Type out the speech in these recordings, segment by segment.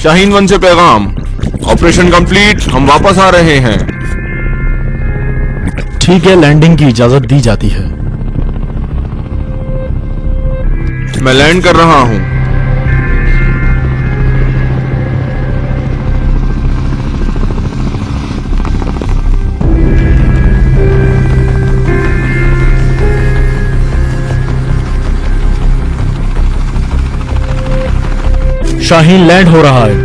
शाहीन 1 से पैगाम, operation complete, हम वापस आ रहे हैं। ठीक है, लैंडिंग की इजाजत दी जाती है। मैं लैंड कर रहा हूं। शाहीन लैंड हो रहा है।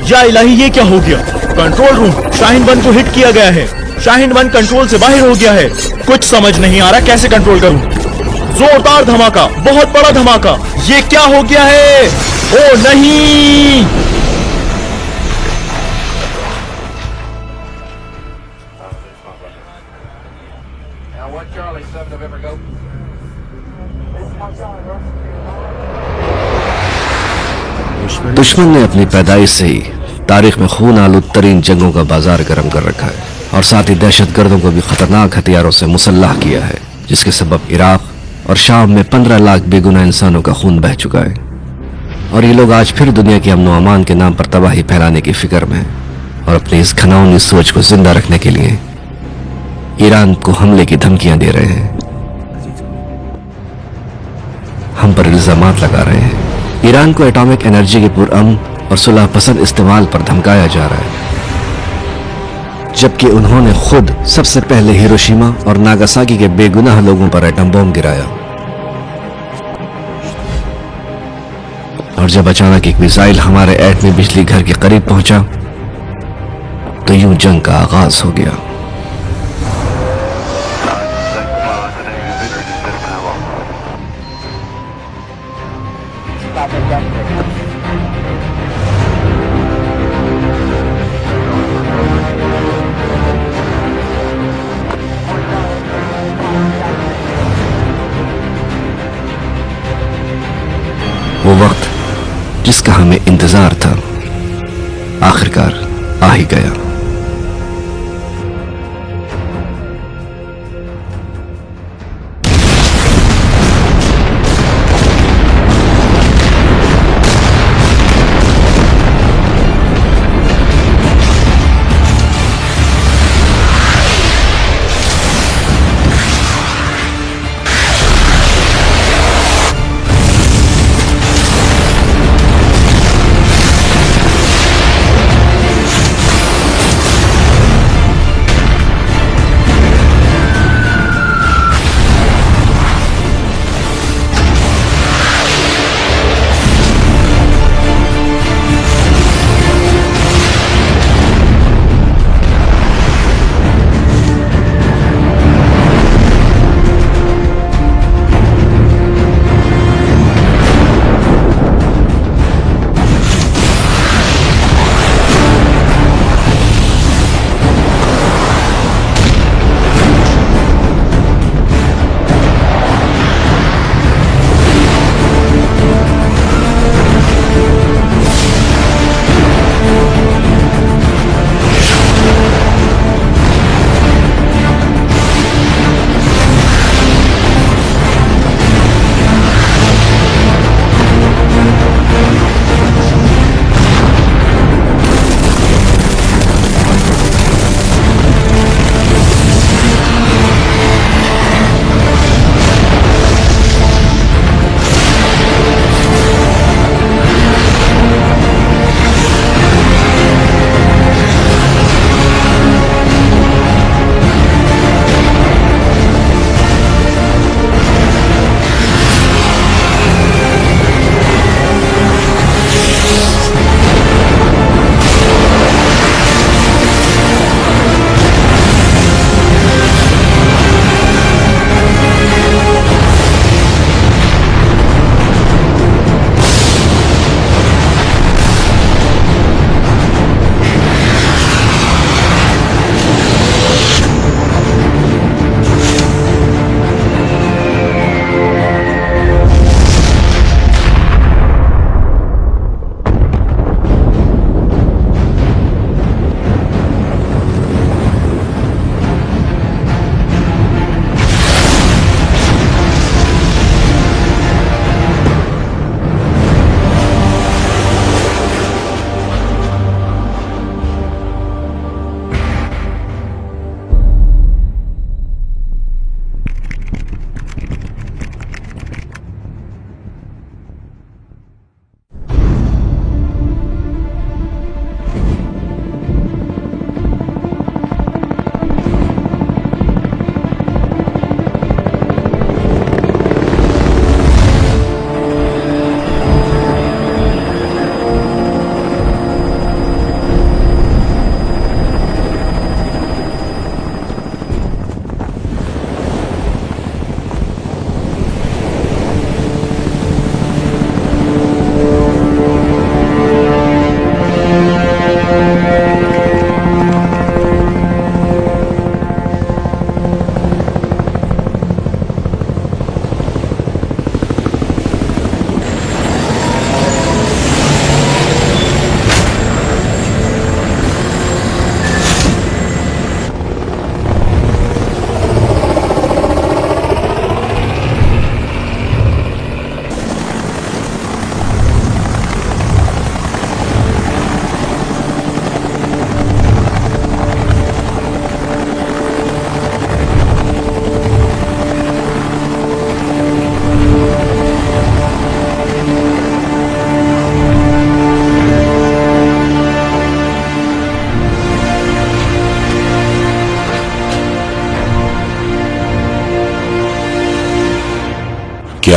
या इलाही, ये क्या हो गया? कंट्रोल रूम, शाहीन 1 को हिट किया गया है। शाहीन 1 कंट्रोल से बाहर हो गया है। कुछ समझ नहीं आ रहा कैसे कंट्रोल करूं। जोरदार धमाका, बहुत बड़ा धमाका। ये क्या हो गया है? ओ नहीं! दुश्मन ने अपनी पैदाइश से ही तारीख में खून आलूद तरीन जंगों का बाजार गर्म कर रखा है और साथ ही दहशतगर्दों को भी खतरनाक हथियारों से मुसल्लाह किया है, जिसके सबब इराक और शाम में 15 लाख बेगुनाह इंसानों का खून बह चुका है। और ये लोग आज फिर दुनिया के अमन व अमान के नाम पर तबाही फैलाने की फिक्र में हैं और अपनी इस घिनौनी सोच को जिंदा रखने के लिए ईरान को हमले की धमकियां दे रहे हैं, हम पर इल्जामात लगा रहे हैं। ईरान को एटॉमिक एनर्जी के पुरअमन और सुलह पसंद इस्तेमाल पर धमकाया जा रहा है, जबकि उन्होंने खुद सबसे पहले हिरोशिमा और नागासाकी के बेगुनाह लोगों पर एटम बम गिराया। और जब अचानक एक मिसाइल हमारे एटमी बिजली घर के करीब पहुंचा तो यूं जंग का आगाज हो गया। वो वक्त जिसका हमें इंतजार था आखिरकार आ ही गया।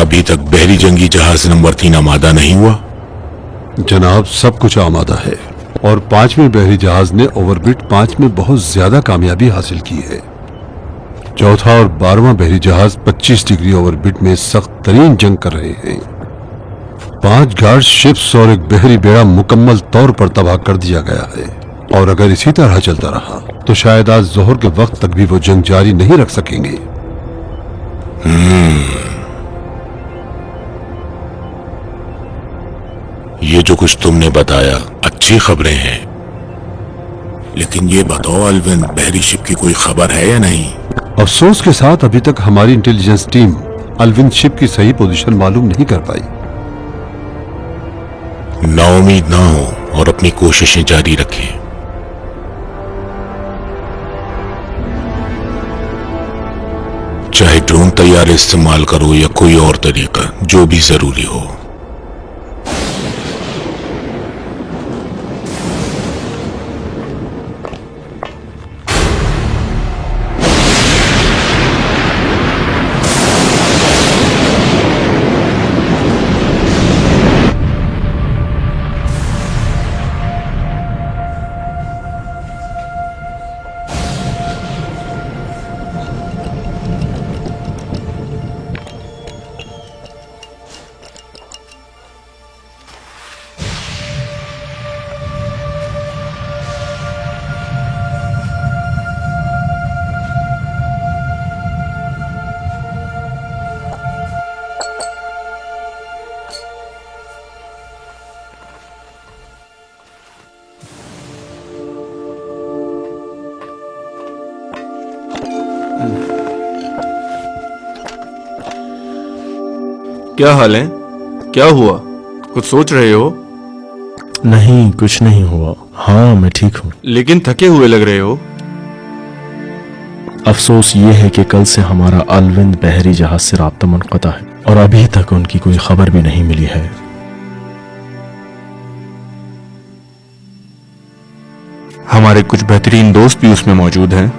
क्या अभी तक बहरी जंगी जहाज नंबर 3 आमादा नहीं हुआ? जनाब, सब कुछ आमादा है और 5वें बहरी जहाज ने ओवरबिट 5 में बहुत ज्यादा कामयाबी हासिल की है। चौथा और 12वां बहरी जहाज 25 डिग्री ओवरबिट में सख्त तरीन जंग कर रहे हैं। 5 गार्ड शिप्स और एक बहरी बेड़ा मुकम्मल तौर पर तबाह कर दिया गया है और अगर इसी तरह चलता रहा तो शायद आज जोहर के वक्त तक भी वो जंग जारी नहीं रख सकेंगे। ये जो कुछ तुमने बताया अच्छी खबरें हैं, लेकिन ये बताओ अलविन, बहरी शिप की कोई खबर है या नहीं? अफसोस के साथ अभी तक हमारी इंटेलिजेंस टीम अलविन शिप की सही पोजीशन मालूम नहीं कर पाई। नाउम्मीद ना हो और अपनी कोशिशें जारी रखें। चाहे ड्रोन तैयार इस्तेमाल करो या कोई और तरीका, जो भी जरूरी हो। क्या हाल है? क्या हुआ? कुछ सोच रहे हो? नहीं, कुछ नहीं हुआ। हाँ, मैं ठीक हूँ। लेकिन थके हुए लग रहे हो। अफसोस ये है कि कल से हमारा अलविंद बहरी जहाज से राब्ता मुनक़ता है और अभी तक उनकी कोई खबर भी नहीं मिली है। हमारे कुछ बेहतरीन दोस्त भी उसमें मौजूद हैं।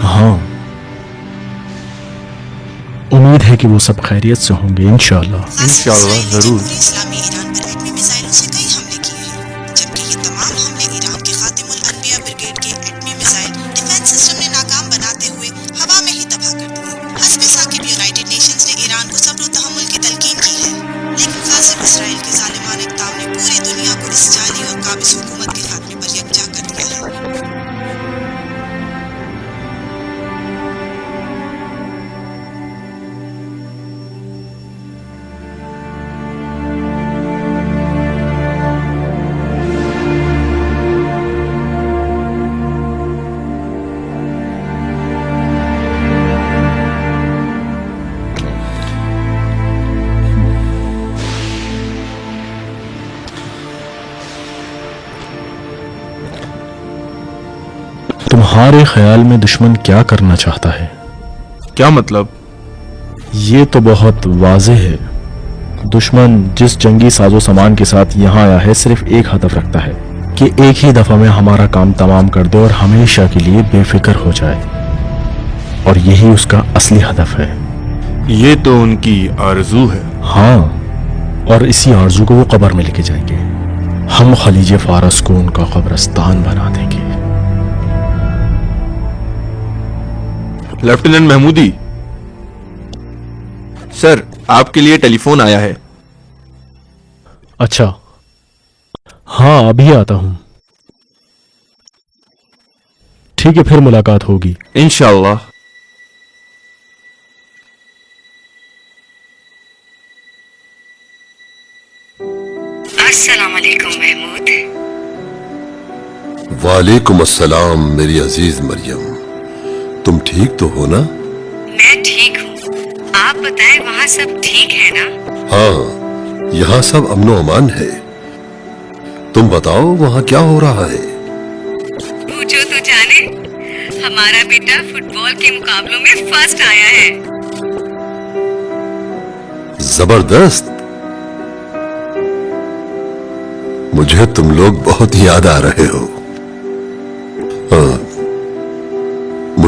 हाँ, उम्मीद है कि वो सब खैरियत से होंगे इंशाअल्लाह। इंशाअल्लाह, जरूर। इस्लामी ईरान पर एटमी मिसाइलों से कई हमले किए हैं, जबकि ये तमाम हमले ईरान के खातिमुल अनबिया ब्रिगेड के एटमी मिसाइल डिफेंस सिस्टम ने नाकाम बनाते हुए हवा में ही तबाह कर दिए। हस्बे साकिब यूनाइटेड नेशंस ने ईरान को सब्र और तहम्मुल की तलकीन की है, लेकिन कासिम इसराइल के जालिमाना इक़दाम ने पूरी दुनिया को इस जाली और काबिज हुकूमत के खात्मे पर यकजा कर दिया है। तुम्हारे ख्याल में दुश्मन क्या करना चाहता है? क्या मतलब? ये तो बहुत वाज़ेह है। दुश्मन जिस जंगी साजो सामान के साथ यहाँ आया है सिर्फ एक हदफ रखता है कि एक ही दफा में हमारा काम तमाम कर दे और हमेशा के लिए बेफिक्र हो जाए, और यही उसका असली हदफ है। ये तो उनकी आरज़ू है। हाँ, और इसी आरज़ू को वो कब्र में लेके जाएंगे। हम खलीज फारस को उनका कब्रिस्तान बना देंगे। लेफ्टिनेंट महमूदी सर, आपके लिए टेलीफोन आया है। अच्छा, हाँ, अभी आता हूं। ठीक है, फिर मुलाकात होगी इंशाअल्लाह। अस्सलाम वालेकुम महमूद। वालेकुम अस्सलाम मेरी अजीज मरियम, तुम ठीक तो हो ना? मैं ठीक हूँ, आप बताएं वहाँ सब ठीक है ना? हाँ, यहाँ सब अमनो अमान है। तुम बताओ वहाँ क्या हो रहा है? पूछो तो जाने, हमारा बेटा फुटबॉल के मुकाबलों में फर्स्ट आया है। जबरदस्त। मुझे तुम लोग बहुत याद आ रहे हो। हाँ,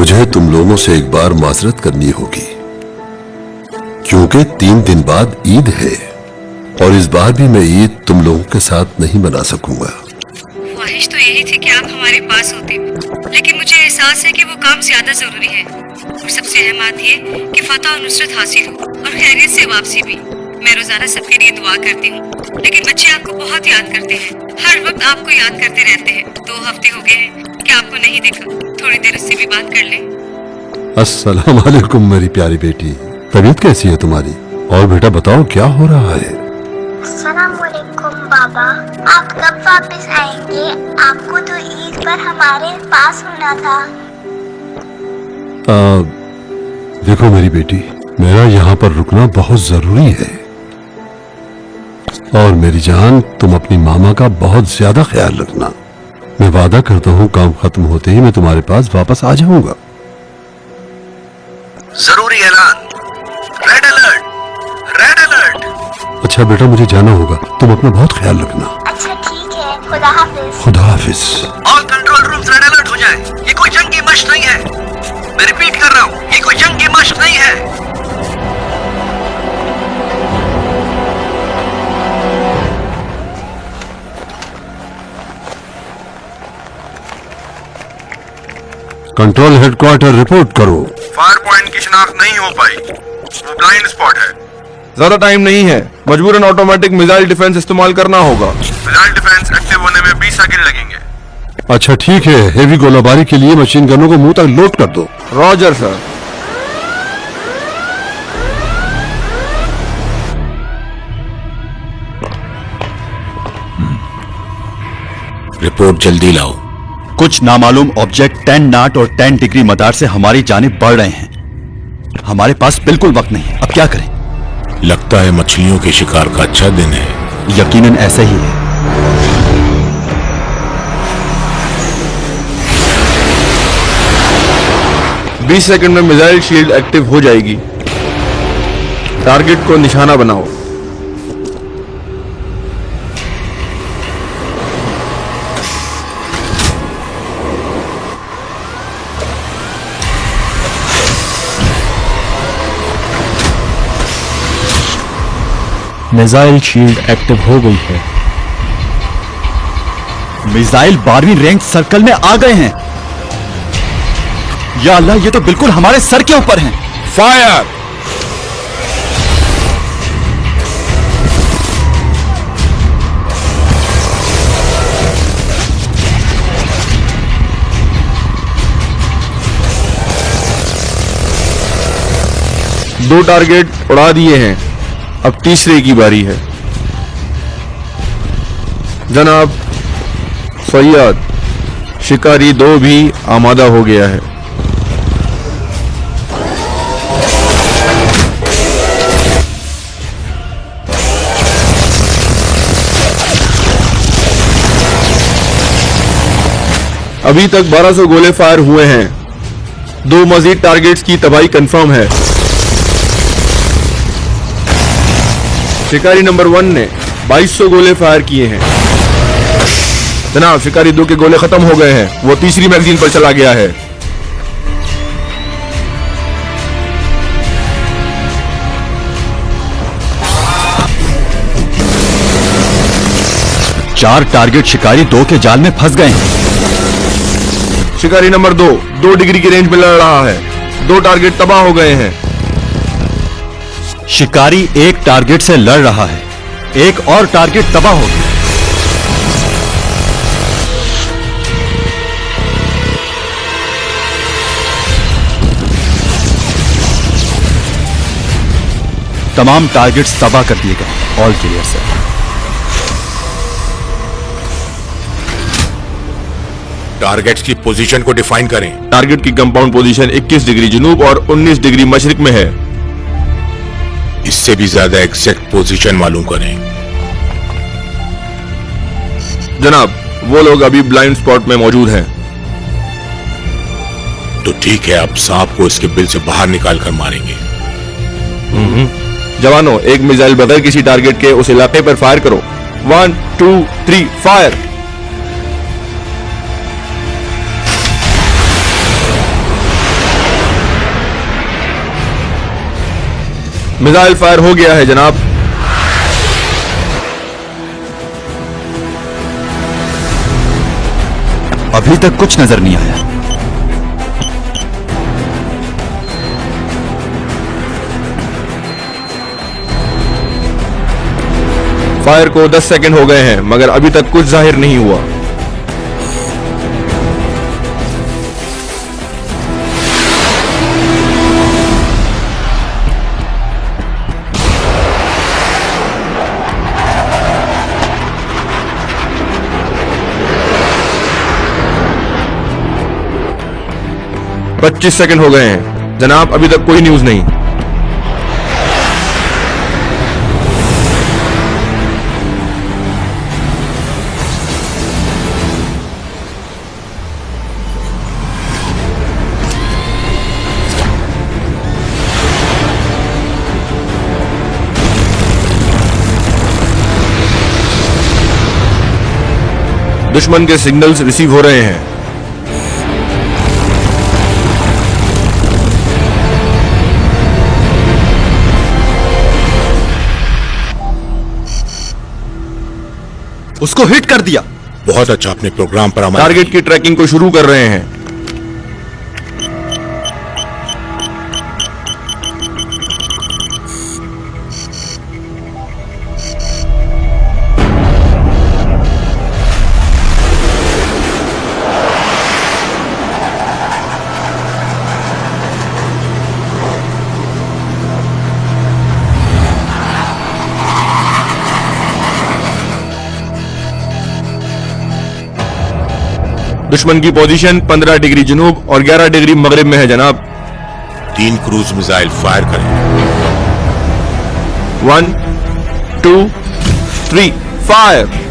मुझे तुम लोगों से एक बार माजरत करनी होगी, क्योंकि 3 दिन बाद ईद है और इस बार भी मैं ईद तुम लोगों के साथ नहीं मना सकूंगा। ख्वाहिश तो यही थी कि आप हमारे पास होते, लेकिन मुझे एहसास है कि वो काम ज्यादा जरूरी है और सबसे अहम बात ये कि फतह और नुसरत हासिल हो और खैरियत से वापसी भी। मैं रोजाना सबके लिए दुआ करती हूँ, लेकिन बच्चे आपको बहुत याद करते हैं, हर वक्त आपको याद करते रहते हैं। 2 हफ्ते हो गए हैं कि आपको नहीं देखा, थोड़ी देर उससे भी बात कर लें। अस्सलाम वालेकुम मेरी प्यारी बेटी, तबीयत कैसी है तुम्हारी? और बेटा बताओ क्या हो रहा है? अस्सलामुअलैकुम बाबा, आप कब वापस आएंगे? आपको तो ईद पर हमारे पास होना था। देखो मेरी बेटी, मेरा यहाँ पर रुकना बहुत जरूरी है और मेरी जान तुम अपनी मामा का बहुत ज्यादा ख्याल रखना। मैं वादा करता हूँ काम खत्म होते ही मैं तुम्हारे पास वापस आ जाऊंगा। जरूरी ऐलान, रेड अलर्ट, रेड अलर्ट। अच्छा बेटा मुझे जाना होगा, तुम अपना बहुत ख्याल रखना। अच्छा ठीक है, खुदा हाफिज। खुदा हाफिज। All control rooms red alert हो जाए। ये कोई जंगी मशक नहीं है, मैं रिपीट कर रहा हूँ, ये कोई जंगी मशक नहीं है। कंट्रोल हेडक्वार्टर रिपोर्ट करो। फायर पॉइंट की शिनाख्त नहीं हो पाई, वो ब्लाइंड स्पॉट है। ज्यादा टाइम नहीं है, मजबूरन ऑटोमेटिक मिसाइल डिफेंस इस्तेमाल करना होगा। मिसाइल डिफेंस एक्टिव होने में 20 सेकंड लगेंगे। अच्छा ठीक है, हेवी गोलाबारी के लिए मशीन गनों को मुंह तक लोड कर दो। Roger sir. रिपोर्ट जल्दी लाओ। कुछ नामालूम ऑब्जेक्ट 10 नॉट और 10 डिग्री मदार से हमारी जानिब बढ़ रहे हैं। हमारे पास बिल्कुल वक्त नहीं है, अब क्या करें? लगता है मछलियों के शिकार का अच्छा दिन है। यकीनन ऐसे ही है। बीस सेकंड में मिसाइल शील्ड एक्टिव हो जाएगी। टारगेट को निशाना बनाओ। मिसाइल शील्ड एक्टिव हो गई है। मिसाइल 12वीं रैंक सर्कल में आ गए हैं। या अल्लाह, ये तो बिल्कुल हमारे सर के ऊपर हैं। फायर। दो टारगेट उड़ा दिए हैं, अब तीसरे की बारी है। जनाब सैयद, शिकारी 2 भी आमादा हो गया है। अभी तक 1200 गोले फायर हुए हैं। 2 मजीद टारगेट्स की तबाही कंफर्म है। शिकारी नंबर 1 ने 2200 गोले फायर किए हैं। जनाब शिकारी 2 के गोले खत्म हो गए हैं, वो तीसरी मैगजीन पर चला गया है। चार टारगेट शिकारी 2 के जाल में फंस गए हैं। शिकारी नंबर 2 डिग्री की रेंज में लड़ रहा है। 2 टारगेट तबाह हो गए हैं। शिकारी 1 टारगेट से लड़ रहा है, एक और टारगेट तबाह हो गया। तमाम टारगेट्स तबाह कर दिए गए। All clear sir. टारगेट्स की पोजीशन को डिफाइन करें। टारगेट की कंपाउंड पोजीशन 21 डिग्री जनूब और 19 डिग्री मशरिक में है। इससे भी ज्यादा एग्जैक्ट पोजीशन मालूम करें। जनाब वो लोग अभी ब्लाइंड स्पॉट में मौजूद हैं। तो ठीक है, अब सांप को इसके बिल से बाहर निकाल कर मारेंगे। जवानों, एक मिसाइल बगैर किसी टारगेट के उस इलाके पर फायर करो। 1 2 3 फायर। मिसाइल फायर हो गया है जनाब। अभी तक कुछ नजर नहीं आया। फायर को 10 सेकंड हो गए हैं मगर अभी तक कुछ जाहिर नहीं हुआ। पच्चीस सेकंड हो गए हैं जनाब, अभी तक कोई न्यूज नहीं। दुश्मन के सिग्नल्स रिसीव हो रहे हैं। उसको हिट कर दिया। बहुत अच्छा, अपने प्रोग्राम पर अमल। टारगेट की ट्रैकिंग को शुरू कर रहे हैं। दुश्मन की पोजीशन 15 डिग्री जनूब और 11 डिग्री मगरिब में है जनाब। 3 क्रूज मिसाइल फायर करें। 1 2 3 फायर।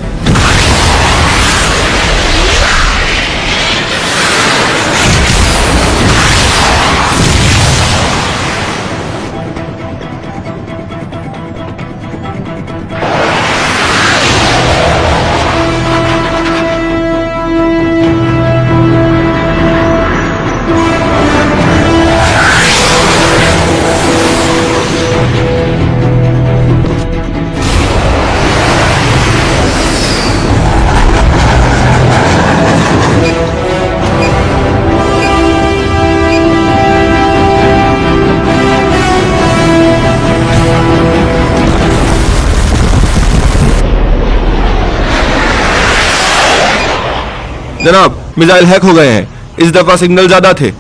जनाब मिसाइल हैक हो गए हैं, इस दफा सिग्नल ज्यादा थे।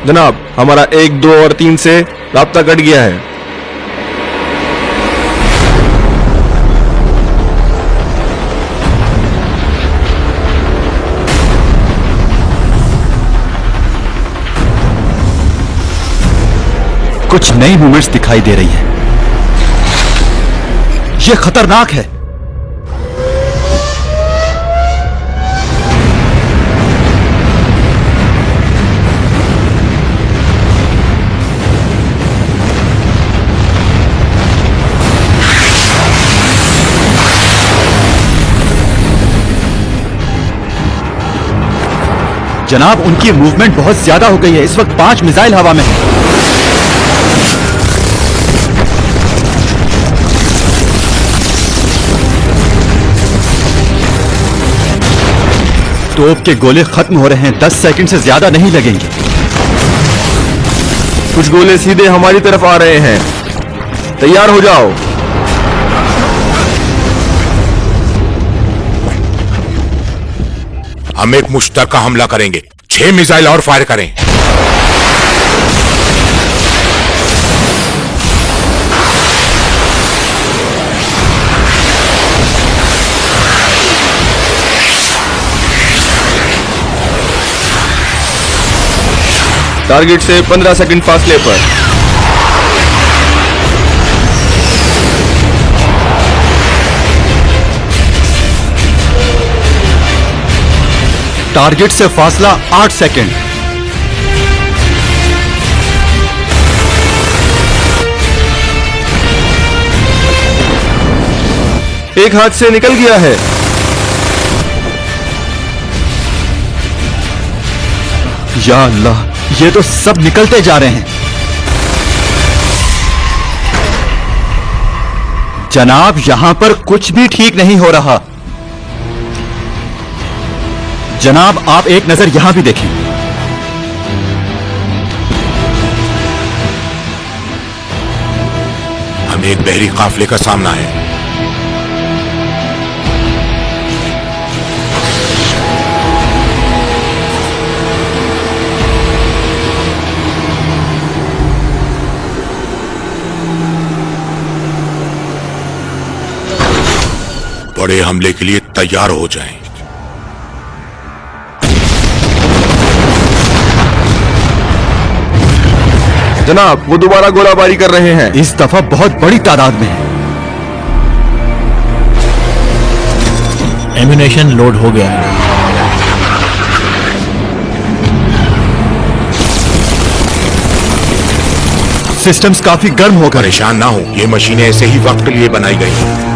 जनाब हमारा 1 2 और 3 से राब्ता कट गया है। कुछ नई मूवमेंट्स दिखाई दे रही हैं। यह खतरनाक है। जनाब उनकी मूवमेंट बहुत ज्यादा हो गई है। इस वक्त 5 मिसाइल हवा में है। तोप के गोले खत्म हो रहे हैं। 10 सेकंड से ज्यादा नहीं लगेंगे। कुछ गोले सीधे हमारी तरफ आ रहे हैं, तैयार हो जाओ। हम एक मुश्तरका हमला करेंगे। 6 मिसाइल और फायर करें। टारगेट से 15 सेकंड फासले पर। टारगेट से फासला 8 सेकंड। एक हाथ से निकल गया है। या अल्लाह, ये तो सब निकलते जा रहे हैं। जनाब, यहां पर कुछ भी ठीक नहीं हो रहा। जनाब, आप एक नजर यहां भी देखें। हमें एक बहरी काफिले का सामना है। बड़े हमले के लिए तैयार हो जाएं। जनाब, वो दोबारा गोलाबारी कर रहे हैं। इस दफा बहुत बड़ी तादाद में है। एम्यूनेशन लोड हो गया है। सिस्टम्स काफी गर्म हो गए। परेशान ना हो, ये मशीनें ऐसे ही वक्त के लिए बनाई गई हैं।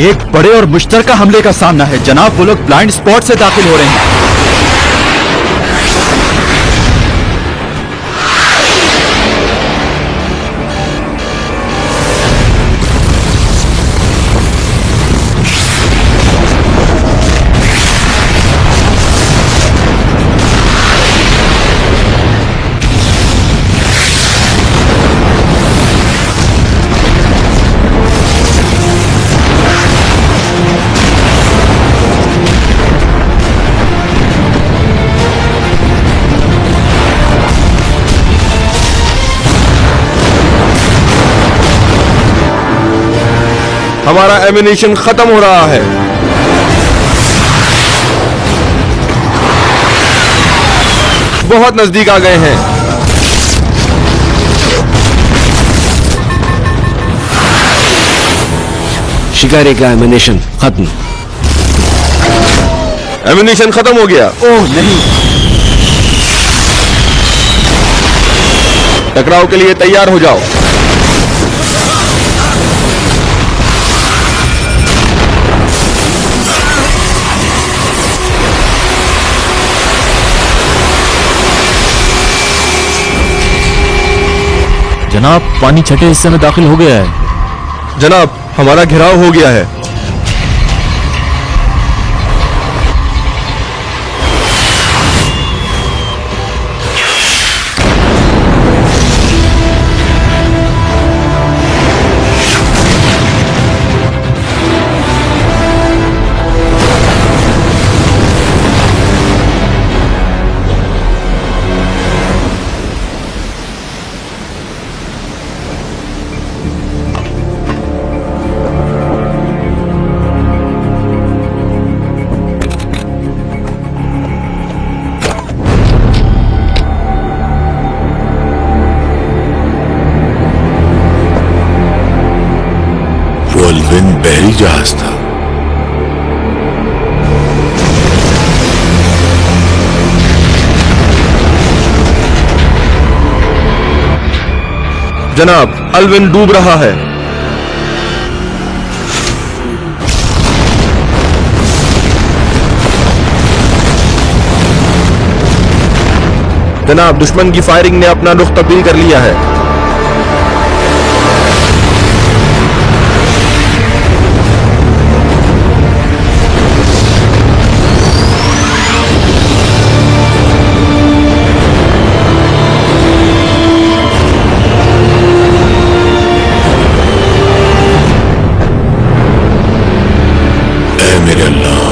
एक बड़े और मुश्तरका हमले का सामना है जनाब। वो लोग ब्लाइंड स्पॉट से दाखिल हो रहे हैं। हमारा एम्यूनेशन खत्म हो रहा है। बहुत नजदीक आ गए हैं। शिकारी का एम्यूनेशन खत्म। एम्यूनेशन खत्म हो गया। ओह नहीं। टकराव के लिए तैयार हो जाओ। जनाब, पानी छठे हिस्से में दाखिल हो गया है। जनाब, हमारा घेराव हो गया है। बहरी जहाज था। जनाब, अल्विन डूब रहा है। जनाब, दुश्मन की फायरिंग ने अपना रुख तब्दील कर लिया है। मेरे अल्लाह,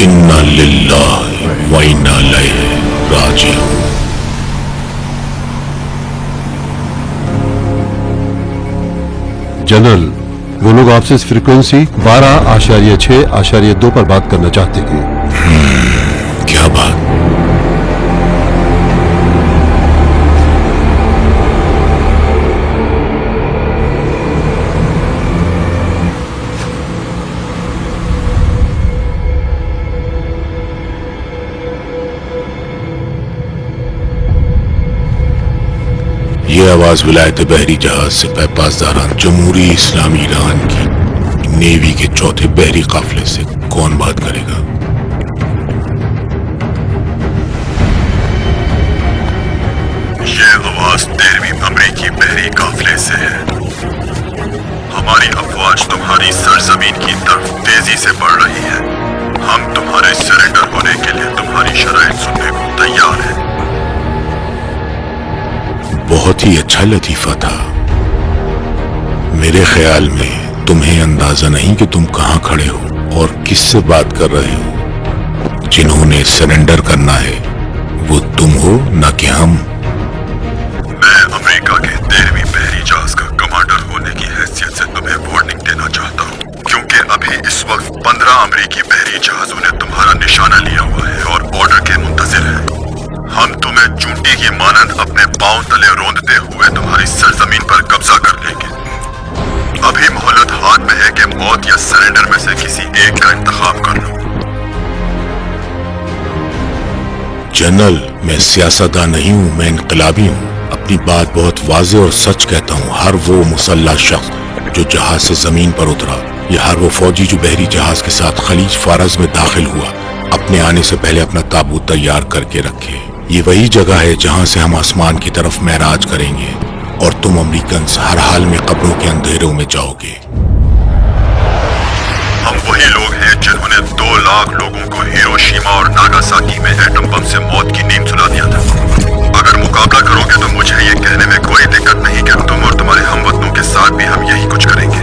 इन्ना लिल्लाहि व इन्ना इलैहि राजिऊन। जनरल, वो लोग आपसे इस फ्रीक्वेंसी 12.6.2 पर बात करना चाहते हैं। क्या बात? ये आवाज विलायत बहरी जहाज से पासदारान जमहूरी इस्लामी ईरान की नेवी के चौथे बहरी काफिले से कौन बात करेगा? ये आवाज 13वीं अमेरिकी बहरी काफिले से है। हमारी अफवाज तुम्हारी सरजमीन की तरफ तेजी से बढ़ रही है। हम तुम्हारे सरेंडर होने के लिए तुम्हारी शराइत सुनने को तैयार हैं। बहुत ही अच्छा लतीफा था। मेरे ख्याल में तुम्हें अंदाजा नहीं कि तुम कहां खड़े हो और किससे बात कर रहे हो। जिन्होंने सरेंडर करना है वो तुम हो, न कि हम। मैं अमेरिका के 13वीं बहरी जहाज का कमांडर होने की हैसियत से तुम्हें वार्निंग देना चाहता हूँ, क्योंकि अभी इस वक्त 15 अमेरिकी बहरी जहाजों ने तुम्हारा निशाना लिया हुआ है और ऑर्डर के मुंतजिर है। हम तुम्हें चूंटी की मानंद अपने पांव तले रोंदते हुए तुम्हारी सरजमीन पर कब्जा कर लेंगे। अभी मोहलत हाथ में है कि मौत या सरेंडर में से किसी एक का इंतखाब कर लो। जनरल, मैं सियासतदान नहीं हूँ, मैं इनकलाबी हूँ। अपनी बात बहुत वाज़ेह और सच कहता हूँ। हर वो मुसल्लह शख्स जो जहाज से जमीन पर उतरा या हर वो फौजी जो बहरी जहाज के साथ खलीज फारस में दाखिल हुआ, अपने आने से पहले अपना ताबूत तैयार करके रखे। ये वही जगह है जहां से हम आसमान की तरफ महराज करेंगे और तुम अमेरिकन हर हाल में कब्रों के अंधेरों में जाओगे। हम वही लोग हैं जिन्होंने 2 लाख लोगों को हिरोशिमा और नागासाकी में एटम बम से मौत की नींद सुला दिया था। अगर मुकाबला करोगे तो मुझे ये कहने में कोई दिक्कत नहीं कि तुम और तुम्हारे हमवतनों के साथ भी हम यही कुछ करेंगे।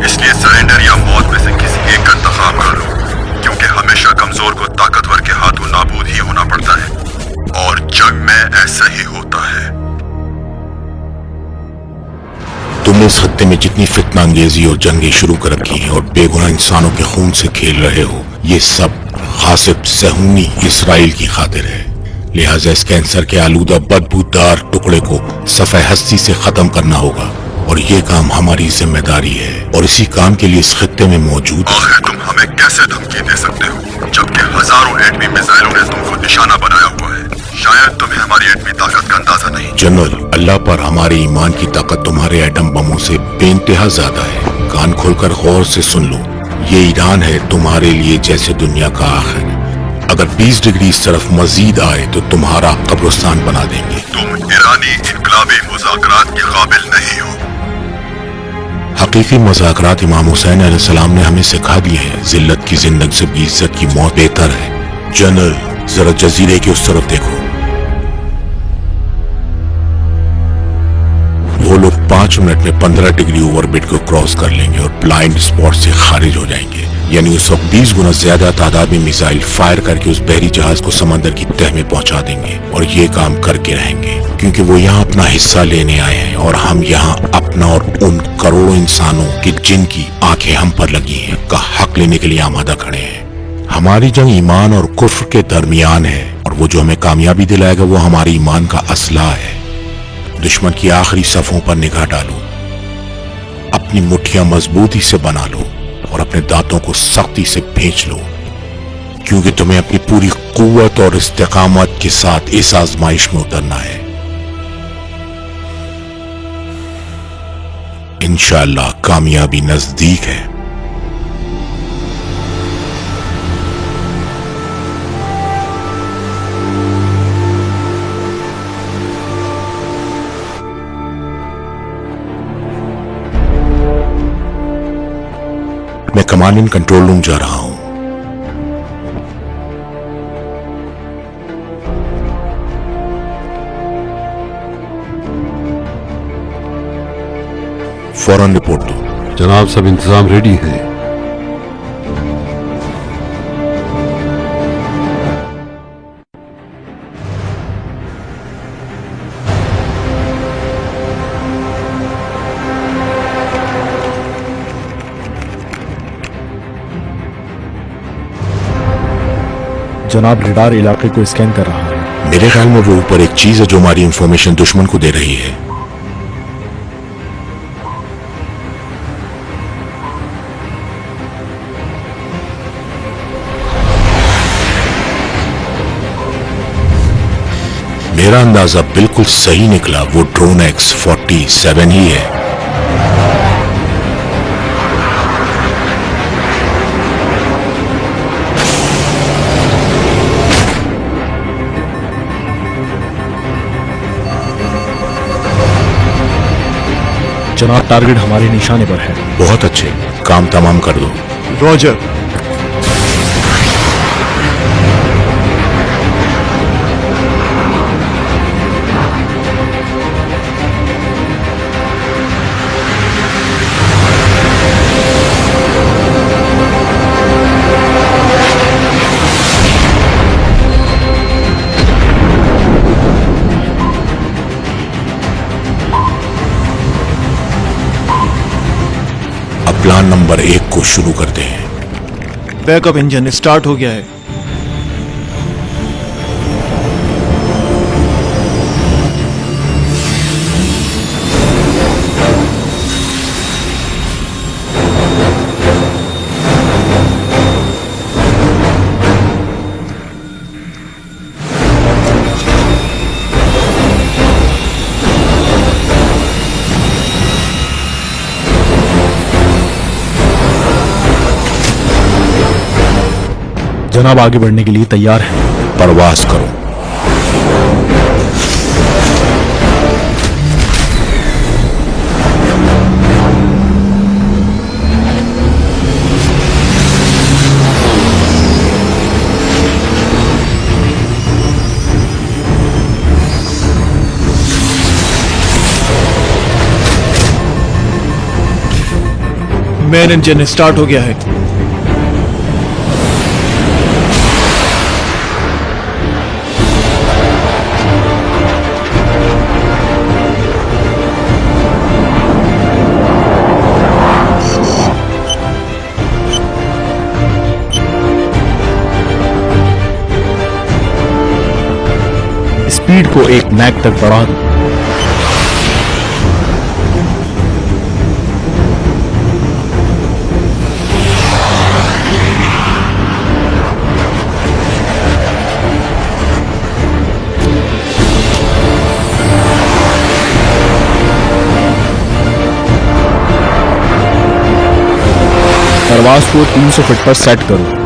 इसलिए सरेंडर या मौत में से किसी एक का इंतखाब कर लो, क्योंकि हमेशा कमजोर को ताकतवर के हाथों नाबूद ही होना पड़ता है और जंग में ऐसा ही होता है। तुम इस खत्ते में जितनी फितना अंगेजी और जंगें शुरू कर रखी हैं और बेगुनाह इंसानों के खून से खेल रहे हो, ये सब खासिब सहूनी इसराइल की खातिर है। लिहाजा इस कैंसर के आलूदा बदबूदार टुकड़े को सफ़े हस्ती से खत्म करना होगा और ये काम हमारी जिम्मेदारी है और इसी काम के लिए इस खत्ते में मौजूद। आखिर तुम हमें कैसे धमकी दे सकते हो जबकि हजारों एटमी मिसाइलों ने तुमको निशाना बनाया हुआ है? शायद तुम्हें हमारी एटमी ताकत का अंदाजा नहीं। जनरल, अल्लाह पर हमारे ईमान की ताकत तुम्हारे एटम बमों से बेइंतहा ज्यादा है। कान खोलकर गौर से सुन लो, ये ईरान है तुम्हारे लिए जैसे दुनिया का आखिर। अगर 20 डिग्री इस तरफ मजीद आए तो तुम्हारा कब्रिस्तान बना देंगे। तुम ईरानी इनकलाबी मुज़ाकरात के काबिल नहीं हो। हकीकी मुज़ाकरात इमाम हुसैन अलैहिस्सलाम ने हमें सिखा दिए हैं। जिल्लत की जिंदगी से बेइज्जत की मौत बेहतर है। जनरल, जरा जजीरे की उस तरफ देखो। वो लोग 5 मिनट में 15 डिग्री ओवरबिट को क्रॉस कर लेंगे और ब्लाइंड स्पॉट से खारिज हो जाएंगे। यानी उस वक्त 20 गुना ज्यादा तादाद में मिसाइल फायर करके उस बहरी जहाज को समंदर की तह में पहुंचा देंगे और ये काम करके रहेंगे, क्योंकि वो यहाँ अपना हिस्सा लेने आए हैं और हम यहाँ अपना और उन करोड़ों इंसानों की जिनकी आंखें हम पर लगी हैं का हक लेने के लिए आमादा खड़े हैं। हमारी जंग ईमान और कुफ्र के दरमियान है और वो जो हमें कामयाबी दिलाएगा वो हमारे ईमान का असला है। दुश्मन की आखिरी सफों पर निगाह डालो, अपनी मुट्ठियां मजबूती से बना लो और अपने दांतों को सख्ती से भींच लो, क्योंकि तुम्हें अपनी पूरी कुव्वत और इस्तेकामत के साथ इस आजमाइश में उतरना है। इंशाअल्लाह कामयाबी नजदीक है। मैं कमांडिंग कंट्रोल रूम जा रहा हूं। फौरन रिपोर्ट दो। जनाब, सब इंतजाम रेडी है। जनाब, रडार इलाके को स्कैन कर रहा है। मेरे ख्याल में वो ऊपर एक चीज है जो हमारी इंफॉर्मेशन दुश्मन को दे रही है। मेरा अंदाजा बिल्कुल सही निकला, वो ड्रोन X-47 ही है। जनाब, टारगेट हमारे निशाने पर है। बहुत अच्छे, काम तमाम कर दो। रॉजर। प्लान नंबर 1 को शुरू करते हैं। बैकअप इंजन स्टार्ट हो गया है। जनाब, आगे बढ़ने के लिए तैयार है। परवास करो। मेन इंजन स्टार्ट हो गया है। स्पीड को 1 मैक तक बढ़ा दो। परवाज को 300 फीट पर सेट करो।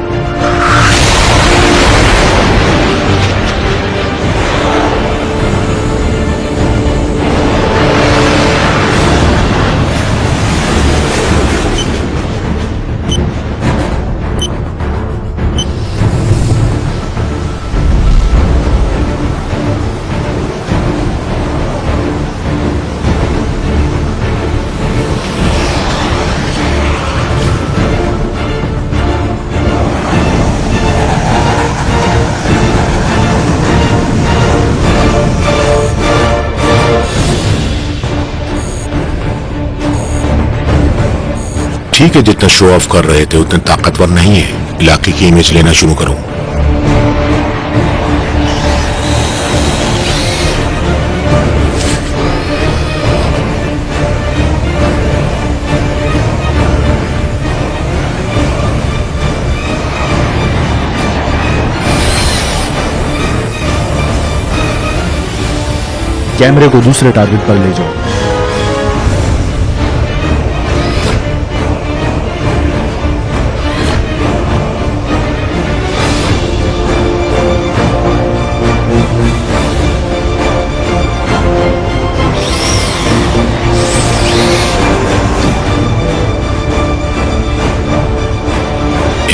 ठीक है, जितना शो ऑफ कर रहे थे उतने ताकतवर नहीं है। इलाके की इमेज लेना शुरू करो। कैमरे को दूसरे टारगेट पर ले जाओ।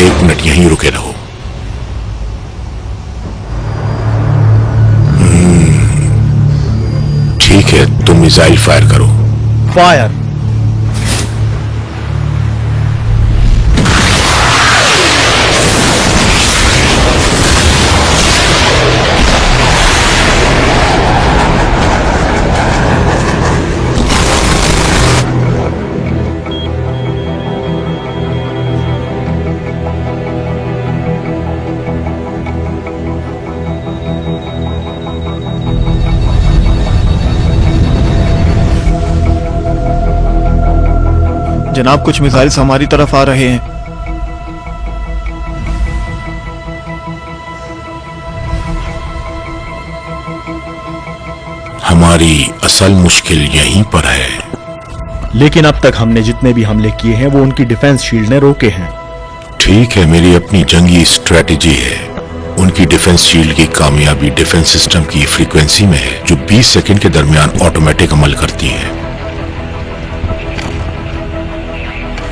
एक मिनट यहीं रुके रहो। ठीक है, तुम मिसाइल फायर करो। फायर। जनाब, कुछ मिसाइल्स हमारी तरफ आ रहे हैं। हमारी असल मुश्किल यहीं पर है। लेकिन अब तक हमने जितने भी हमले किए हैं वो उनकी डिफेंस शील्ड ने रोके हैं। ठीक है, मेरी अपनी जंगी स्ट्रेटेजी है। उनकी डिफेंस शील्ड की कामयाबी डिफेंस सिस्टम की फ्रीक्वेंसी में है, जो 20 सेकंड के दरमियान ऑटोमेटिक अमल करती है।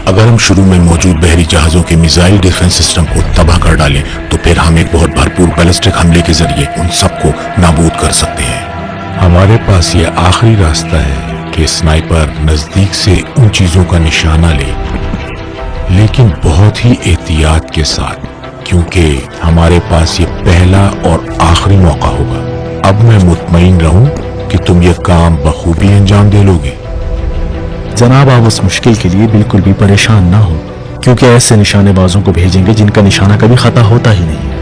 अगर हम शुरू में मौजूद बहरी जहाजों के मिसाइल डिफेंस सिस्टम को तबाह कर डालें तो फिर हम एक बहुत भरपूर बैलिस्टिक हमले के जरिए उन सबको नाबूद कर सकते हैं। हमारे पास ये आखिरी रास्ता है कि स्नाइपर नजदीक से उन चीजों का निशाना ले, लेकिन बहुत ही एहतियात के साथ, क्योंकि हमारे पास ये पहला और आखिरी मौका होगा। अब मैं मुतमईन रहूं कि तुम ये काम बखूबी अंजाम दे लोगे। जनाब, आप उस मुश्किल के लिए बिल्कुल भी परेशान ना हो, क्योंकि ऐसे निशानेबाजों को भेजेंगे जिनका निशाना कभी खता होता ही नहीं है।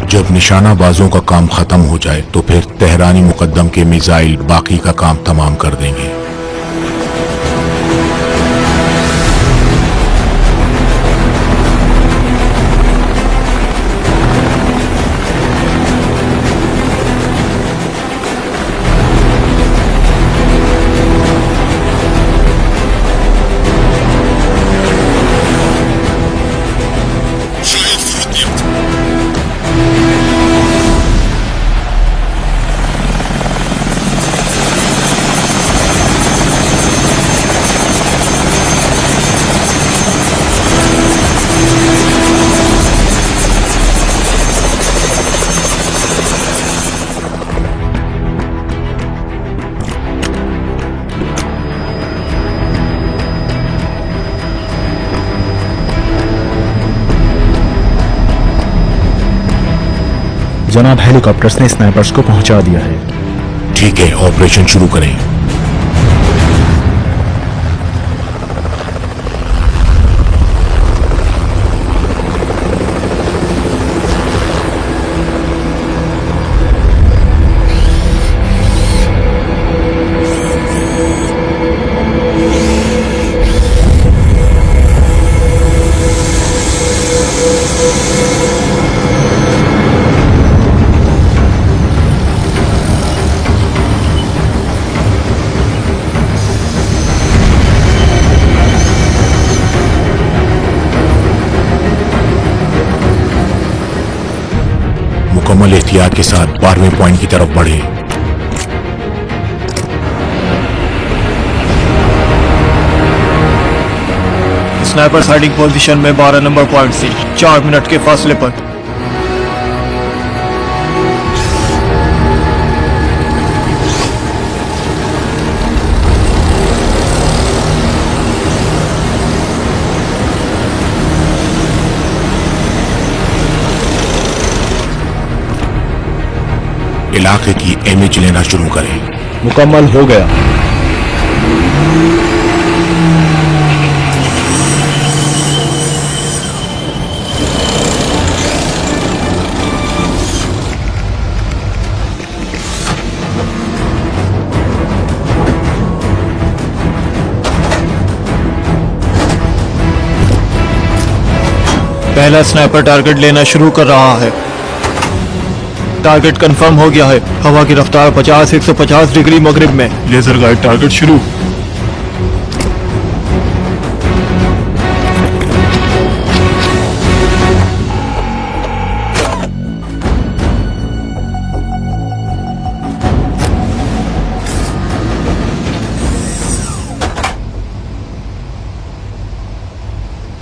जब निशानाबाजों का काम खत्म हो जाए तो फिर तेहरानी मुकद्दम के मिसाइल बाकी का काम तमाम कर देंगे। जनाब, हेलीकॉप्टर्स ने स्नाइपर्स को पहुंचा दिया है। ठीक है, ऑपरेशन शुरू करें। मुकम्मल एहतियात के साथ 12वें पॉइंट की तरफ बढ़े। स्नाइपर साइडिंग पोजीशन में 12 नंबर पॉइंट से 4 मिनट के फासले पर। इलाके की इमेज लेना शुरू करें। मुकम्मल हो गया। पहला स्नाइपर टारगेट लेना शुरू कर रहा है। टारगेट कंफर्म हो गया है। हवा की रफ्तार 50-150 डिग्री मगरिब में। लेजर गाइड टारगेट शुरू।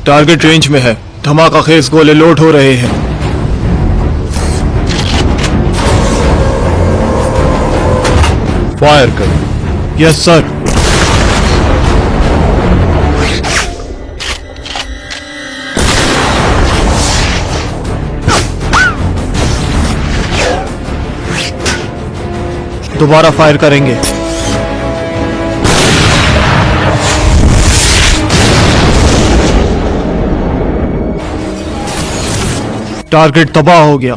टारगेट रेंज में है। धमाका खेज गोले लोड हो रहे हैं। फायर कर। Yes sir. दोबारा फायर करेंगे। टारगेट तबाह हो गया।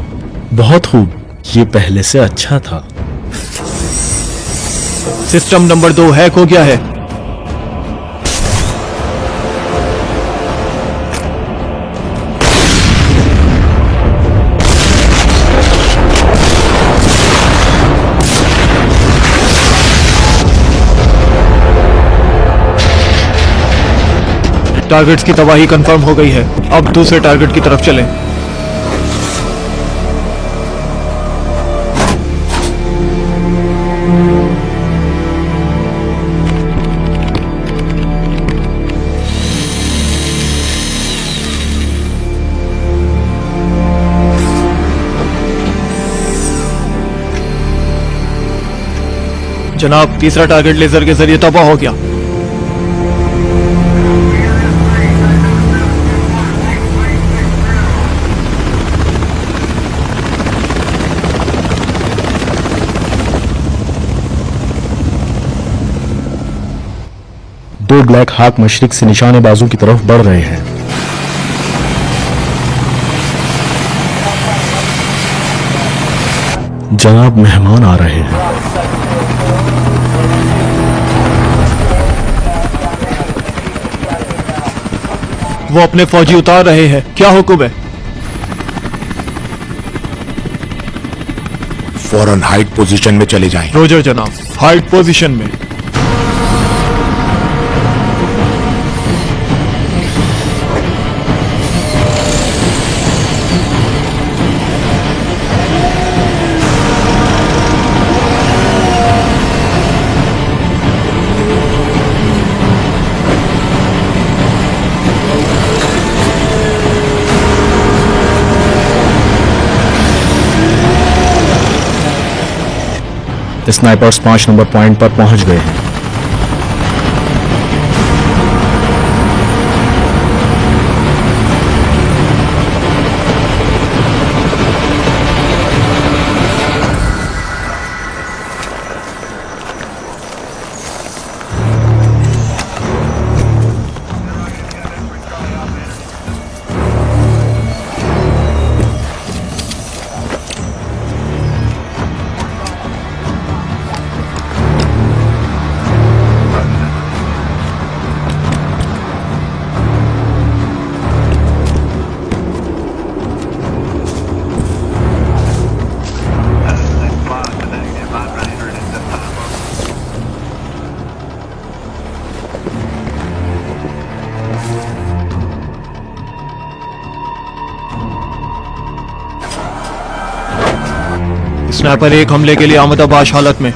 बहुत खूब, ये पहले से अच्छा था। सिस्टम नंबर 2 हैक हो गया है। टारगेट्स की तबाही कंफर्म हो गई है। अब दूसरे टारगेट की तरफ चलें। जनाब, तीसरा टारगेट लेजर के जरिए तबाह हो गया। दो ब्लैक हाक मशरिक से निशाने बाजू की तरफ बढ़ रहे हैं। जनाब, मेहमान आ रहे हैं। वो अपने फौजी उतार रहे हैं। क्या हुक्म है? फौरन हाइड पोजीशन में चले जाएं। रोजर जनाब, हाइड पोजीशन में। स्नाइपर्स 5 नंबर पॉइंट पर पहुंच गए हैं। स्नाइपर एक हमले के लिए आमदाबाश हालत में।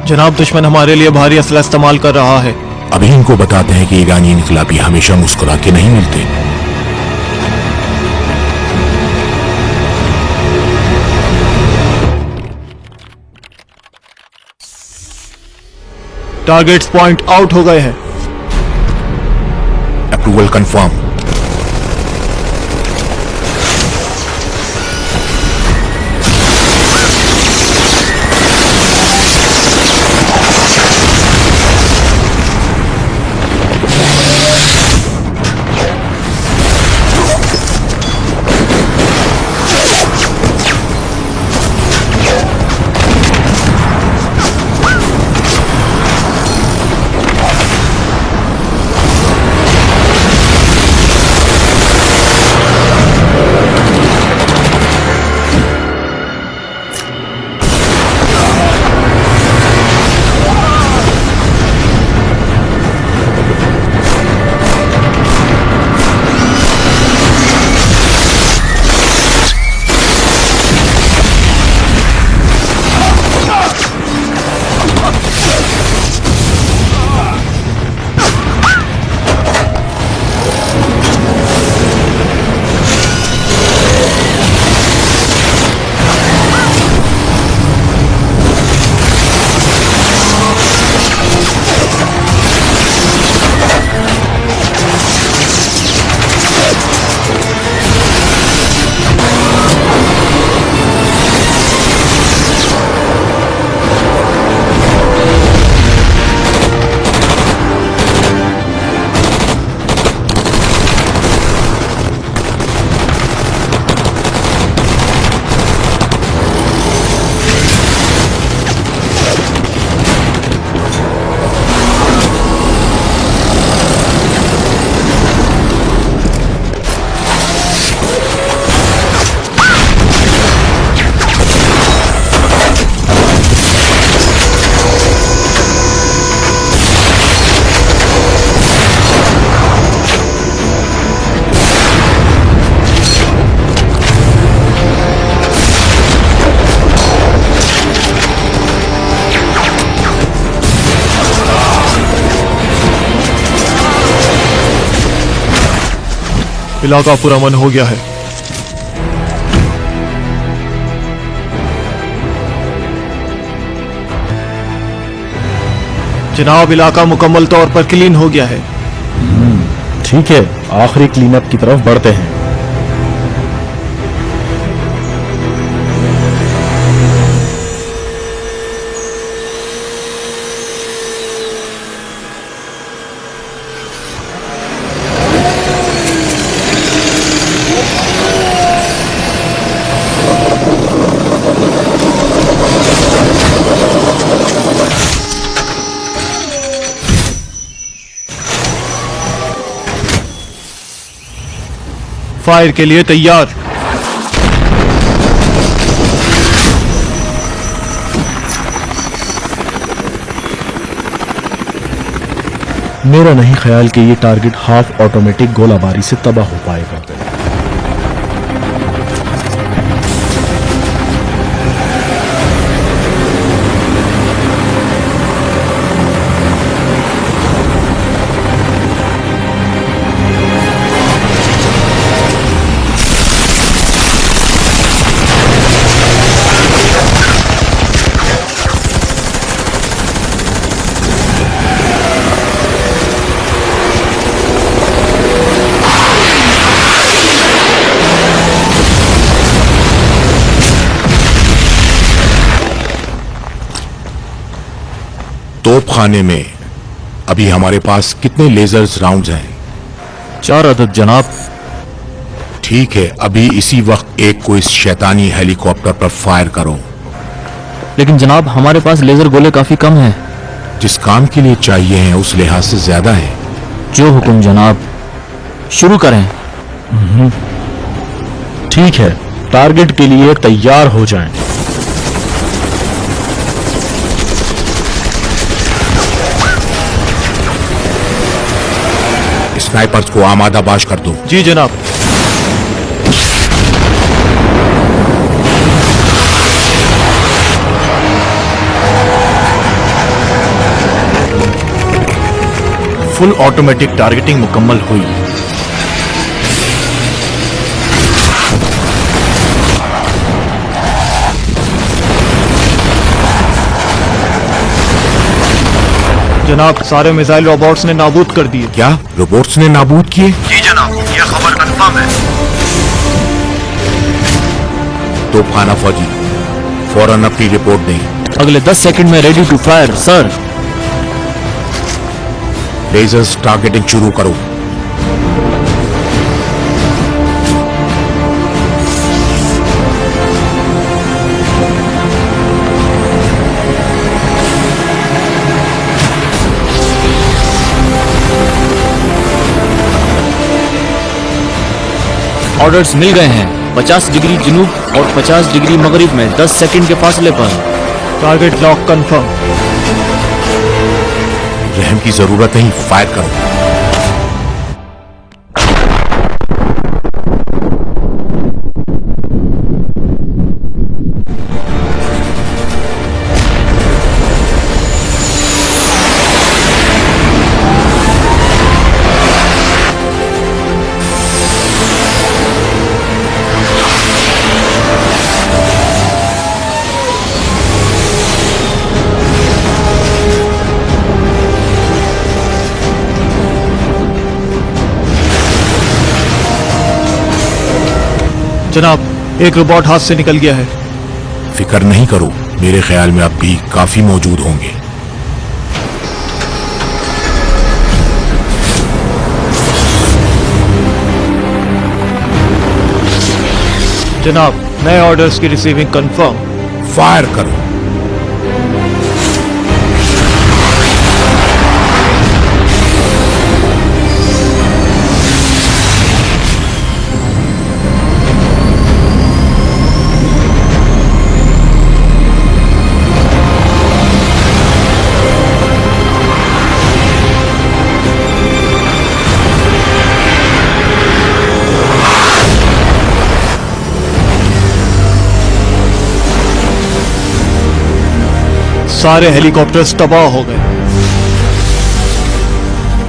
जनाब, दुश्मन हमारे लिए भारी असला इस्तेमाल कर रहा है। अभी इनको बताते हैं कि ईरानी इनकलाबी हमेशा मुस्कुरा के नहीं मिलते। टारगेट्स पॉइंट आउट हो गए हैं। Approval confirm. इलाका पूरा मन हो गया है। जनाब, इलाका मुकम्मल तौर पर क्लीन हो गया है। ठीक है, आखिरी क्लीनअप की तरफ बढ़ते हैं। फायर के लिए तैयार। मेरा नहीं ख्याल कि ये टारगेट हाफ ऑटोमेटिक गोलाबारी से तबाह हो पाएगा। तोपखाने में अभी हमारे पास कितने लेजर्स राउंड्स हैं? 4 अदद जनाब। ठीक है, अभी इसी वक्त एक को इस शैतानी हेलीकॉप्टर पर फायर करो। लेकिन जनाब, हमारे पास लेजर गोले काफी कम हैं। जिस काम के लिए चाहिए हैं उस लिहाज से ज्यादा है। जो हुक्म जनाब, शुरू करें। ठीक है, टारगेट के लिए तैयार हो जाएं। स्नाइपर्स को आमादाबाश कर दो। जी जनाब। फुल ऑटोमेटिक टारगेटिंग मुकम्मल हुई। जनाब, सारे मिसाइल रोबोट्स ने नाबूद कर दिए। क्या रोबोट्स ने नाबूद किए? जी जनाब, यह खबर कंफर्म है। तोपखाना फौजी, फौरन अपनी रिपोर्ट दें। अगले 10 सेकंड में ready to fire sir. Lasers targeting शुरू करो। ऑर्डर्स मिल गए हैं। 50 डिग्री जनूब और 50 डिग्री मगरिब में 10 सेकंड के फासले पर। Target lock confirm. रहम की जरूरत नहीं, फायर करो। जनाब, एक रोबोट हाथ से निकल गया है। फिक्र नहीं करो, मेरे ख्याल में अब भी काफी मौजूद होंगे। जनाब, नए ऑर्डर्स की रिसीविंग कंफर्म। फायर करो। सारे हेलीकॉप्टर्स तबाह हो गए।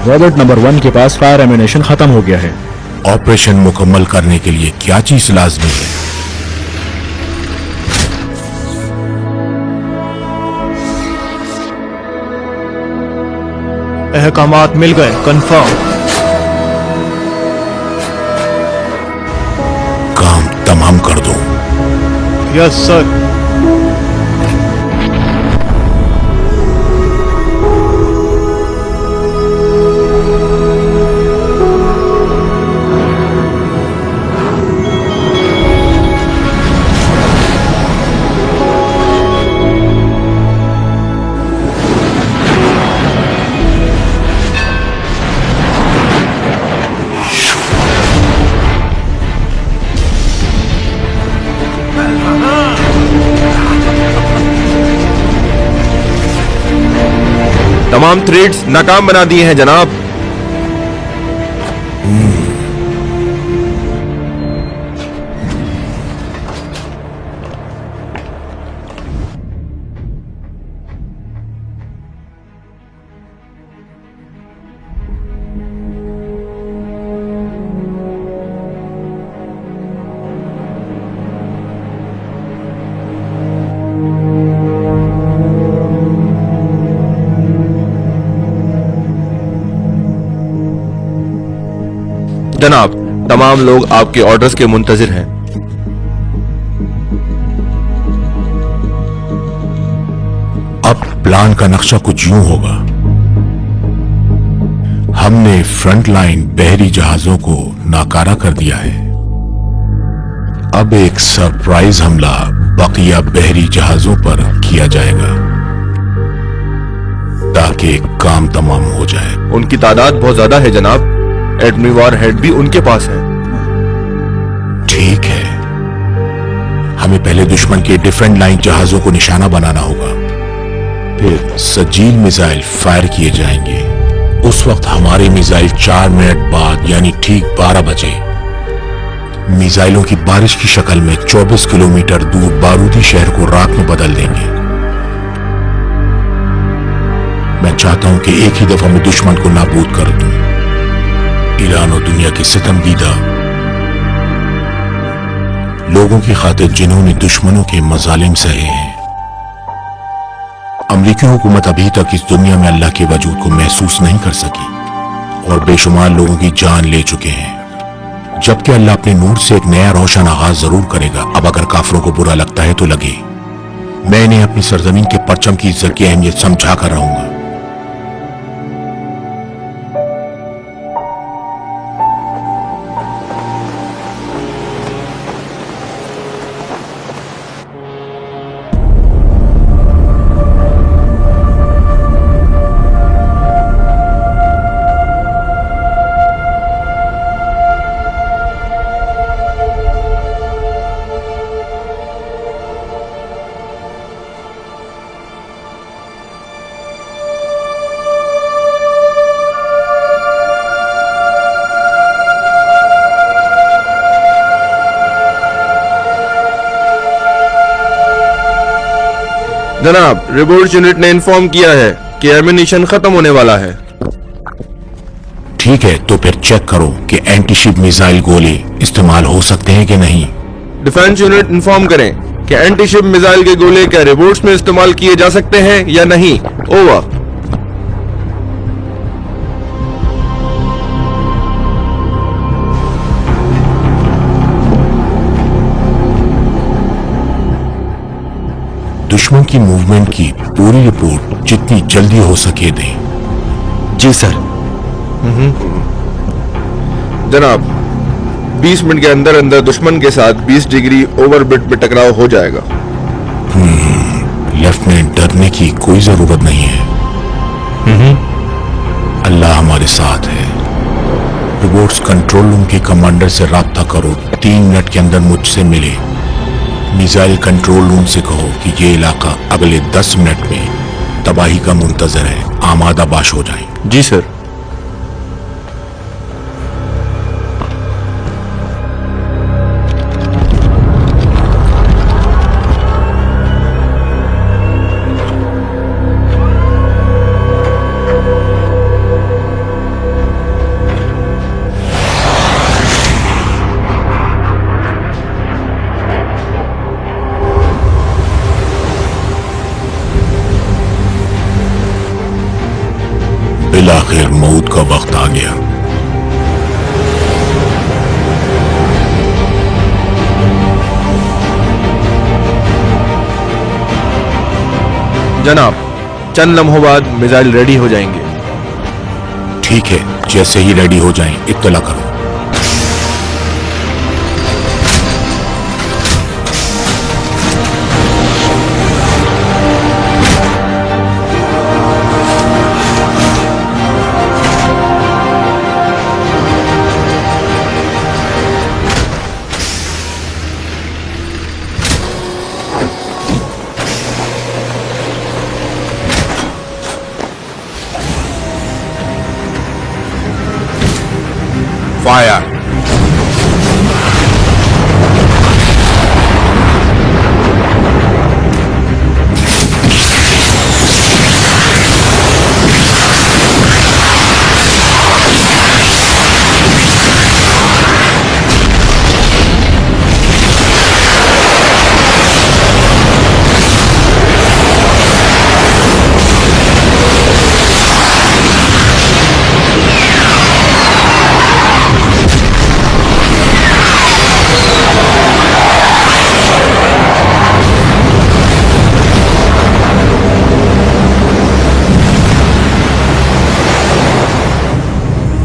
रॉबर्ट नंबर 1 के पास फायर एम्यूनेशन खत्म हो गया है। ऑपरेशन मुकम्मल करने के लिए क्या चीज लाजमी है? अहकामात मिल गए, कंफर्म। काम तमाम कर दो। Yes sir. तमाम थ्रेड्स नाकाम बना दिए हैं जनाब। जनाब, तमाम लोग आपके ऑर्डर्स के मुंतजिर हैं। अब प्लान का नक्शा कुछ यूं होगा। हमने फ्रंट लाइन बहरी जहाजों को नाकारा कर दिया है। अब एक सरप्राइज हमला बकिया बहरी जहाजों पर किया जाएगा ताकि काम तमाम हो जाए। उनकी तादाद बहुत ज्यादा है जनाब। एटमी वॉर हेड भी उनके पास है। ठीक है, हमें पहले दुश्मन के डिफरेंट लाइन जहाजों को निशाना बनाना होगा, फिर सजील मिसाइल फायर किए जाएंगे। उस वक्त हमारे मिसाइल 4 मिनट बाद यानी ठीक 12 बजे मिसाइलों की बारिश की शक्ल में 24 किलोमीटर दूर बारूदी शहर को राख में बदल देंगे। मैं चाहता हूं कि एक ही दफा में दुश्मन को नाबूद कर दूं। ईरान और दुनिया के सितमदीदा लोगों की खातिर जिन्होंने दुश्मनों के मजालिम सहे हैं। अमरीकी हुकूमत अभी तक इस दुनिया में अल्लाह के वजूद को महसूस नहीं कर सकी और बेशुमार लोगों की जान ले चुके हैं। जबकि अल्लाह अपने नूर से एक नया रोशन आगाज जरूर करेगा। अब अगर काफिरों को बुरा लगता है तो लगे, मैं इन्हें अपनी सरजमीन के परचम की इज्जत की अहमियत समझा कर रहूंगा। जनाब, रिपोर्ट यूनिट ने इन्फॉर्म किया है कि एमिनिशन खत्म होने वाला है। ठीक है, तो फिर चेक करो कि एंटीशिप मिसाइल गोले इस्तेमाल हो सकते हैं कि नहीं। डिफेंस यूनिट इन्फॉर्म करें कि एंटीशिप मिसाइल के गोले क्या रिपोर्ट्स में इस्तेमाल किए जा सकते हैं या नहीं। ओवर। दुश्मन की मूवमेंट की पूरी रिपोर्ट जितनी जल्दी हो सके दें। जी सर। जनाब, 20 मिनट के अंदर अंदर दुश्मन के साथ 20 डिग्री ओवरबिट में टकराव हो जाएगा। लेफ्टिनेंट, डरने की कोई जरूरत नहीं है। अल्लाह हमारे साथ है। रिपोर्ट्स कंट्रोल रूम के कमांडर से राब्ता करो। 3 मिनट के अंदर मुझसे मिले। मिसाइल कंट्रोल रूम से कहो कि ये इलाका अगले 10 मिनट में तबाही का मुंतजर है, आमादा बाश हो जाए। जी सर। बिलाखिर मौत का वक्त आ गया। जनाब, चंद लम्हों बाद मिसाइल रेडी हो जाएंगे। ठीक है, जैसे ही रेडी हो जाएं इत्तला करो। Fire!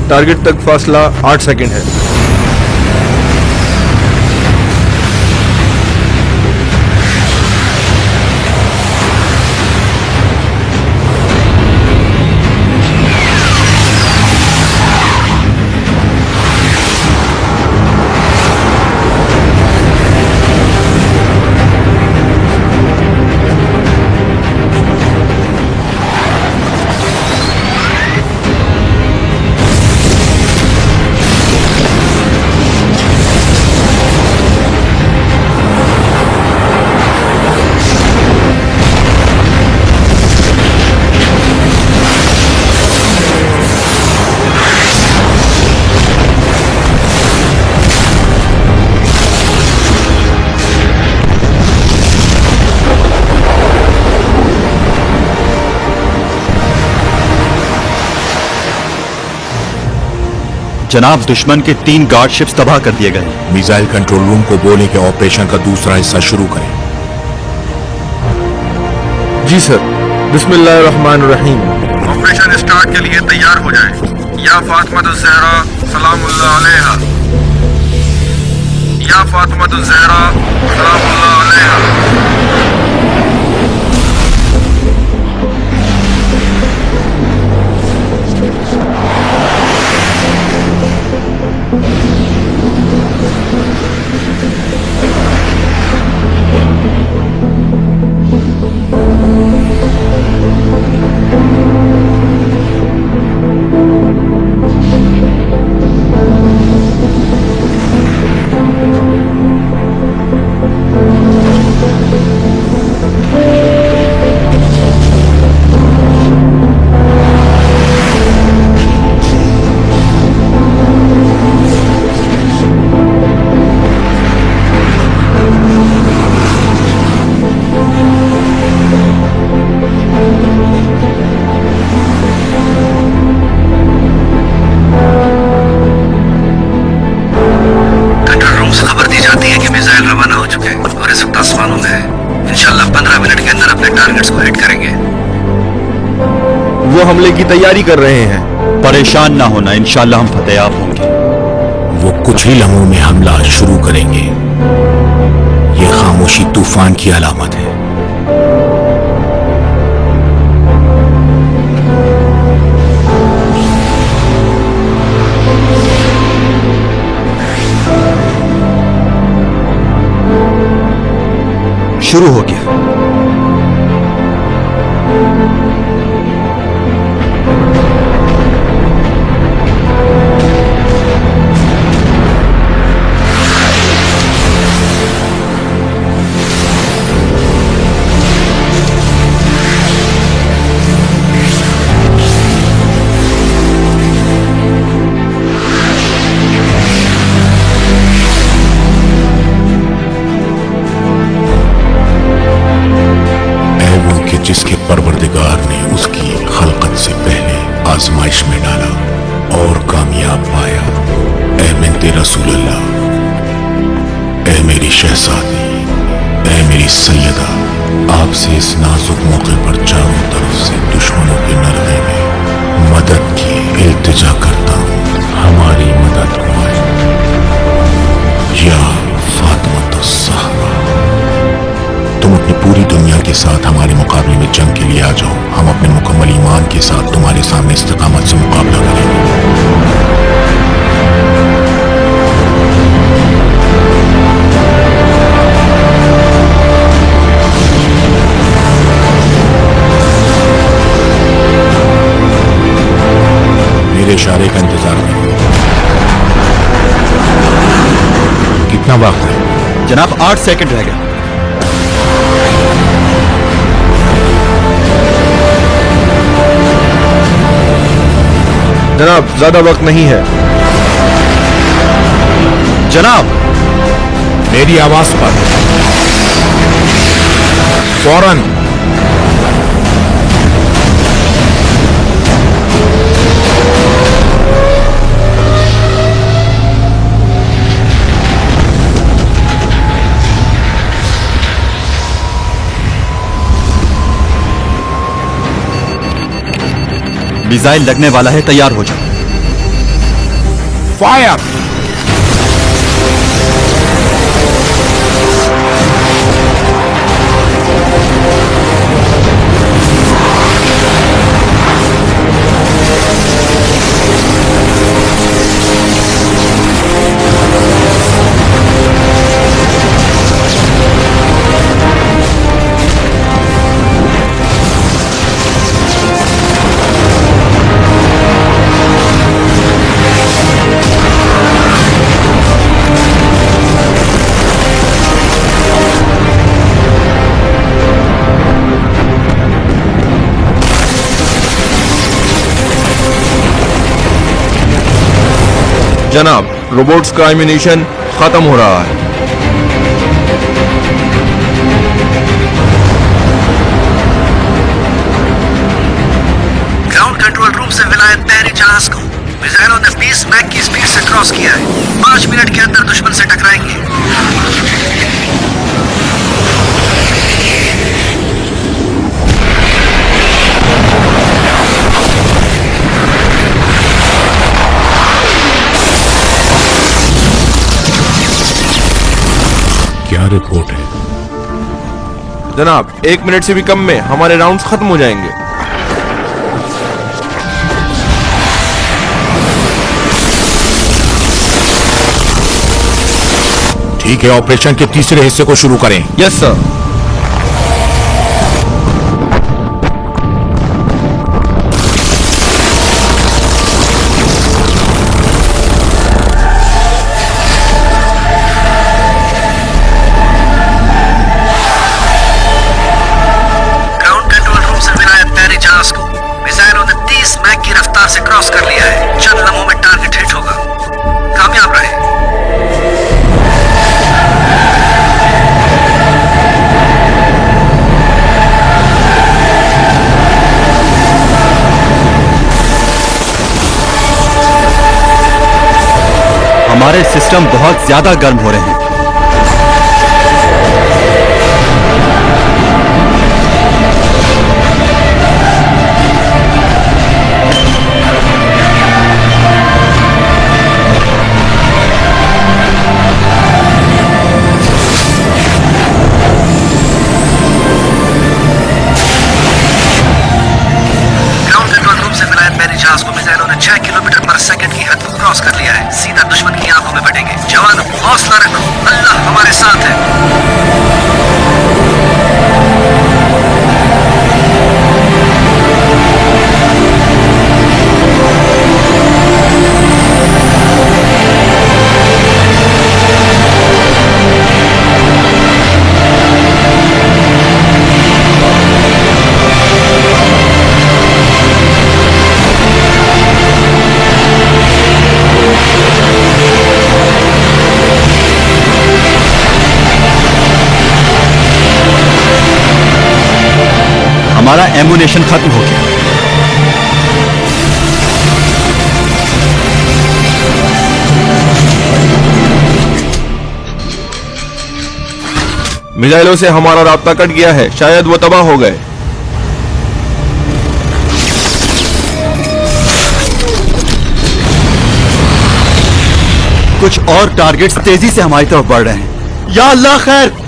टारगेट तक फासला 8 सेकंड है। जनाब, दुश्मन के 3 गार्ड शिप्स तबाह कर दिए गए। मिसाइल कंट्रोल रूम को बोले कि ऑपरेशन का दूसरा हिस्सा शुरू करें। जी सर। बिस्मिल्लाहिर्रहमानिर्रहीम। ऑपरेशन स्टार्ट के लिए तैयार हो जाए। या फातिमा-उज़-ज़हरा सलामुल्लाह अलैहा, या फातिमा-उज़-ज़हरा सलामुल्लाह अलैहा। वो हमले की तैयारी कर रहे हैं। परेशान ना होना, इंशाल्लाह हम फतेयाब होंगे। वो कुछ ही लम्हों में हमला शुरू करेंगे। ये खामोशी तूफान की अलामत है। शुरू हो गया। आजमाइश में डाला और कामयाब पाया। ऐ बिन्ते रसूलुल्लाह, ऐ मेरी शहजादी, ऐ मेरी सैयदा, आपसे इस नाजुक मौके पर चारों तरफ से दुश्मनों के नरगे में मदद की इल्तिजा करता हूँ। हमारी मदद को आए या फातिमा ज़हरा, तुम अपनी पूरी दुनिया के साथ हमारे मुकाबले में जंग के लिए आ जाओ। हम अपने मुकम्मल ईमान के साथ तुम्हारे सामने इस्तिकामत से मुकाबला करेंगे। मेरे इशारे का इंतजार करो। कितना वक्त है? जनाब 8 सेकंड रह गए। जनाब ज्यादा वक्त नहीं है। जनाब मेरी आवाज पर फौरन मिसाइल लगने वाला है, तैयार हो जाओ। फायर! जनाब रोबोट्स का एम्यूनिशन खत्म हो रहा है। ग्राउंड कंट्रोल रूम से विलायत बहरी जहाज को मिसाइलों ने 20 मैक की स्पीड से क्रॉस किया है। 5 मिनट के अंदर दुश्मन से टकराएंगे। क्या रिपोर्ट है? जनाब 1 मिनट से भी कम में हमारे राउंड्स खत्म हो जाएंगे। ठीक है, ऑपरेशन के तीसरे हिस्से को शुरू करें। Yes sir. मिसाइलों ने 30 मैक की रफ्तार से क्रॉस कर लिया है। चंद लम्हों में टारगेट हिट होगा। कामयाब रहे। हमारे सिस्टम बहुत ज्यादा गर्म हो रहे हैं। जहाज को मिसाइलों ने 6 किलोमीटर पर सेकंड की हद को क्रॉस कर लिया है। सीधा दुश्मन की आंखों में बढ़ेंगे। जवानों हौसला रखो, अल्लाह हमारे साथ है। हमारा एम्यूनेशन खत्म हो गया। मिसाइलों से हमारा रास्ता कट गया है, शायद वो तबाह हो गए। कुछ और टारगेट्स तेजी से हमारी तरफ बढ़ रहे हैं। या अल्लाह खैर।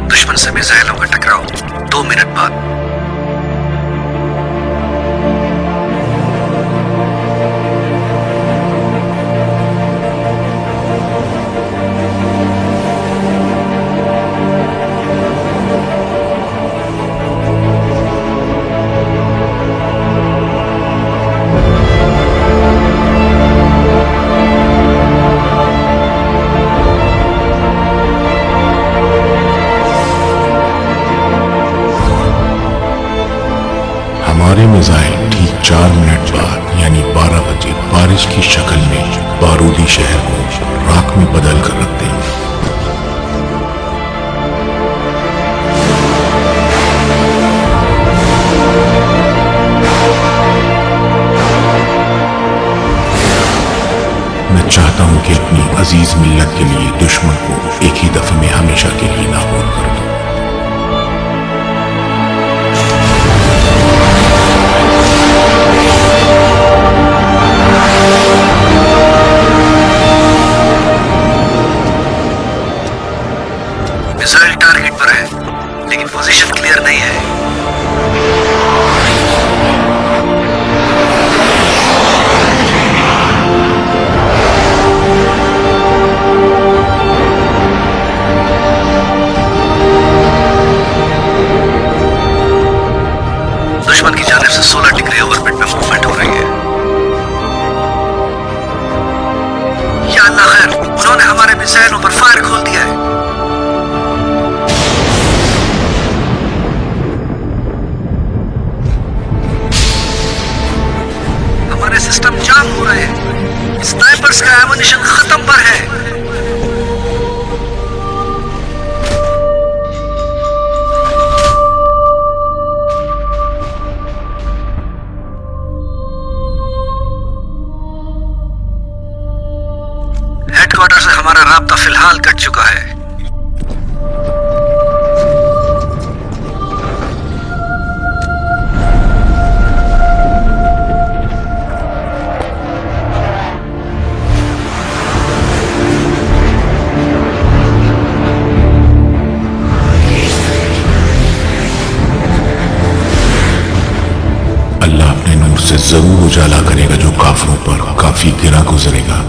दुश्मन से मिसाइलों का टकराव 2 मिनट बाद। हमारे मिसाइल ठीक 4 मिनट बाद यानी 12 बजे बारिश की शक्ल में बारूदी शहर को राख में बदल कर रख देंगे। मैं चाहता हूं कि अपनी अजीज मिल्लत के लिए दुश्मन को एक ही दफे में हमेशा के लिए नाबूद कर दूं। मिसाइल टारगेट पर है, लेकिन पोजीशन क्लियर नहीं है। दुश्मन की जानिब से 16 डिग्री ऑर्बिट में मूवमेंट हो रही है। या अल्लाह खैर, उन्होंने हमारे मिसाइलों पर फायर खोल दिया है। सिस्टम जाम हो रहे हैं। स्नाइपर्स का एमुनिशन खत्म पर है। हेडक्वार्टर से हमारा राब्ता फिलहाल कट चुका है। से जरूर उजाला करेगा जो काफिरों पर काफी गिरा गुजरेगा।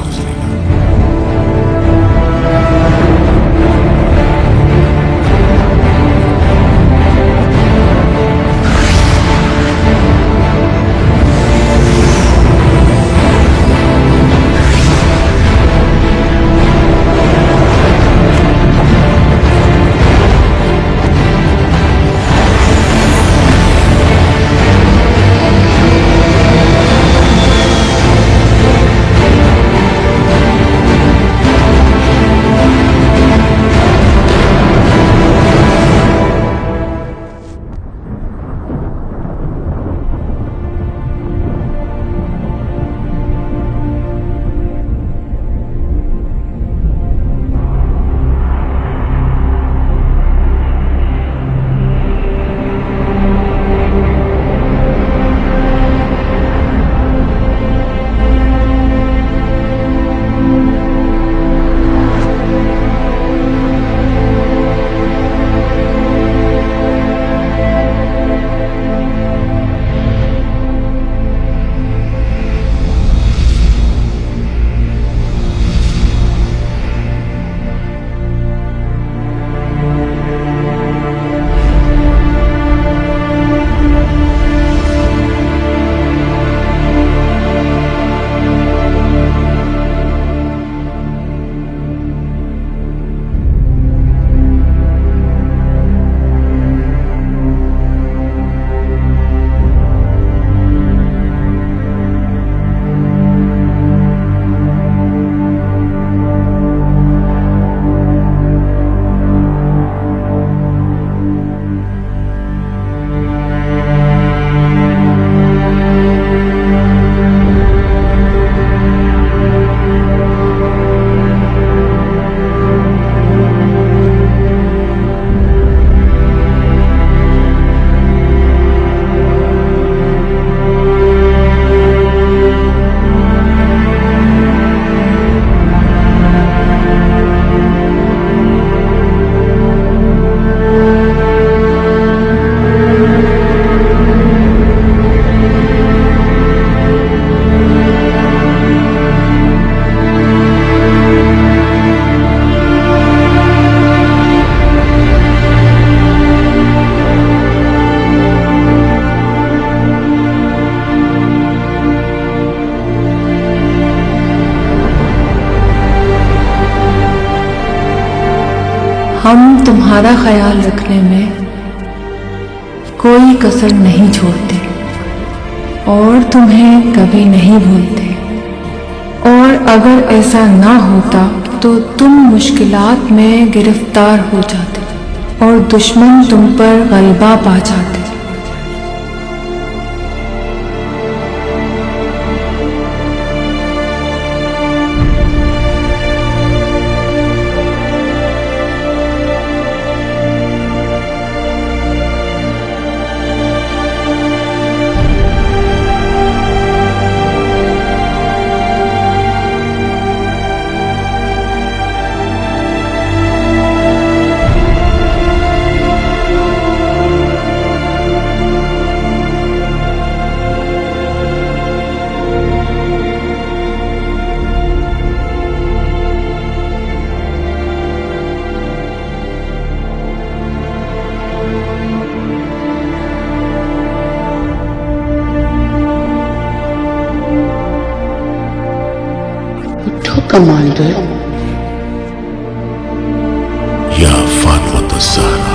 हम तुम्हारा ख्याल रखने में कोई कसर नहीं छोड़ते और तुम्हें कभी नहीं भूलते। और अगर ऐसा ना होता तो तुम मुश्किलात में गिरफ्तार हो जाते और दुश्मन तुम पर गलबा पा जाते। कमांडर या फातिमा ज़हरा,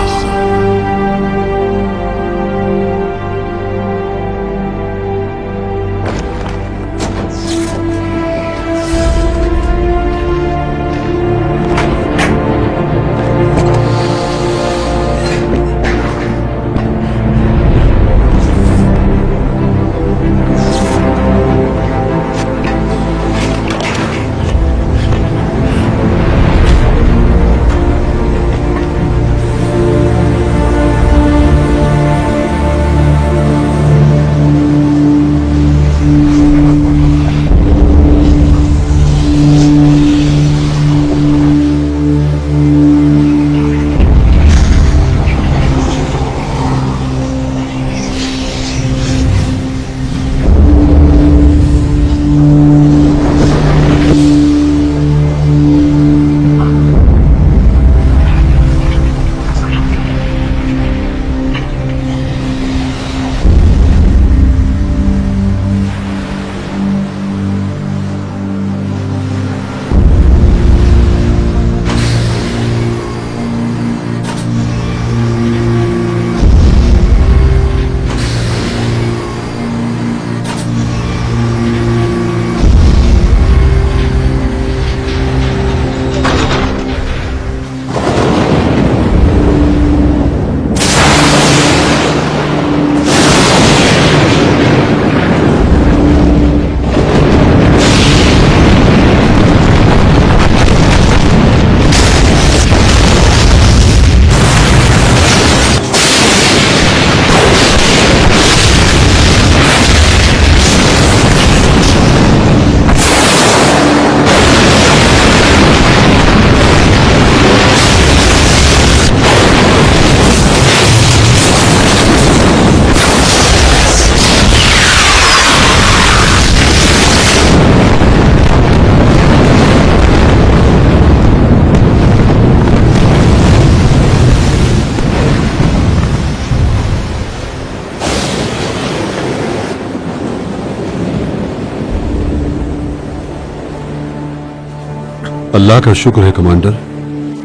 अल्लाह का शुक्र है कमांडर,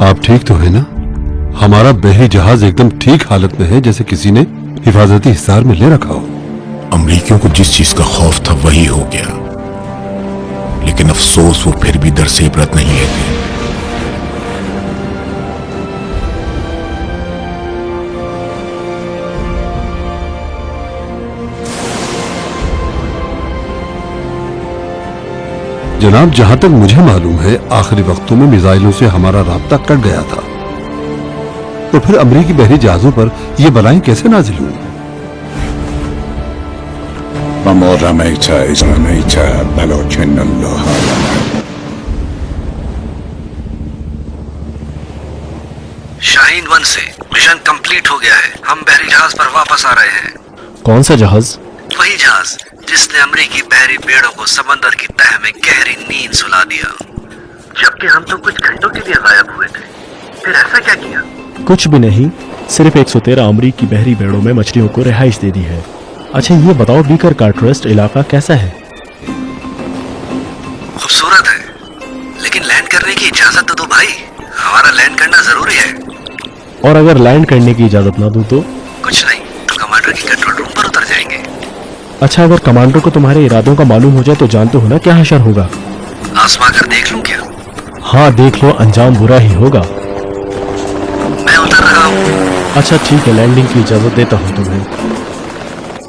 आप ठीक तो है ना? हमारा बहरी जहाज एकदम ठीक हालत में है, जैसे किसी ने हिफाजती हिसार में ले रखा हो। अमरीकियों को जिस चीज का खौफ था वही हो गया, लेकिन अफसोस वो फिर भी दर से इबरत नहीं लेते। जनाब, जहां तक मुझे मालूम है आखिरी वक्तों में मिसाइलों से हमारा राब्ता कट गया था, तो फिर अमरीकी बहरी जहाजों पर ये बलाएं कैसे नाजिल हुई? शाहीन 1 से मिशन कंप्लीट हो गया है। हम बहरी जहाज पर वापस आ रहे हैं। कौन सा जहाज? वही जहाज जिसने अमरीकी बहरी बेड़ों को समंदर की तह में गहरी नींद सुला दिया, जबकि हम तो कुछ घंटों के लिए गायब हुए थे। फिर ऐसा क्या किया? कुछ भी नहीं, सिर्फ 113 अमरीकी बहरी बेड़ों में मछलियों को रिहाइश दे दी है। अच्छा ये बताओ, बीकर कार्टरेस्ट इलाका कैसा है? खूबसूरत है, लेकिन लैंड करने की इजाजत तो दो भाई। हमारा लैंड करना जरूरी है। और अगर लैंड करने की इजाजत ना दूं तो? कुछ नहीं, तो कमांडर की कंट्रोल रूम पर उतर जाएंगे। अच्छा, अगर कमांडर को तुम्हारे इरादों का मालूम हो जाए तो जानते हो ना क्या हशर होगा। आजमा कर देख लूं क्या? हाँ देख लो, अंजाम बुरा ही होगा। मैं उतर रहा हूँ। अच्छा ठीक है, लैंडिंग की इजाजत देता हूँ तुम्हें।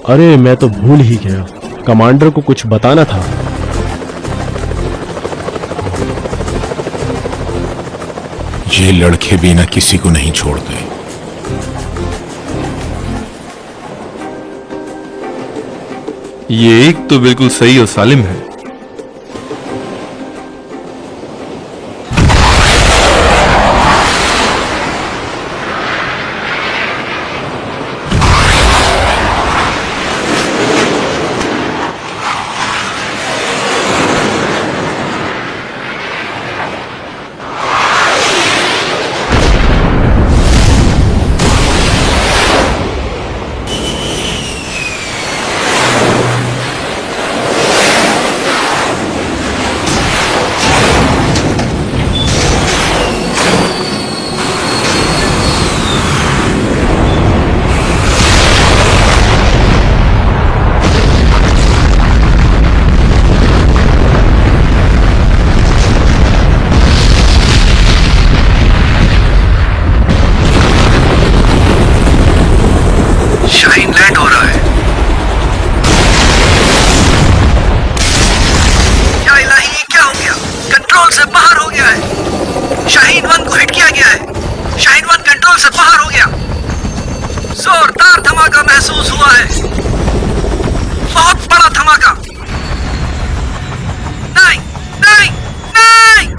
अरे मैं तो भूल ही गया, कमांडर को कुछ बताना था। ये लड़के बिना किसी को नहीं छोड़ते। ये एक तो बिल्कुल सही और सालिम है। शाहीन लैंड हो रहा है। या इलाही, ये क्या हो गया? कंट्रोल से बाहर हो गया है। शाहीन 1 को हिट किया गया है। शाहीन 1 कंट्रोल से बाहर हो गया। जोरदार धमाका महसूस हुआ है, बहुत बड़ा धमाका। नहीं नहीं नहीं।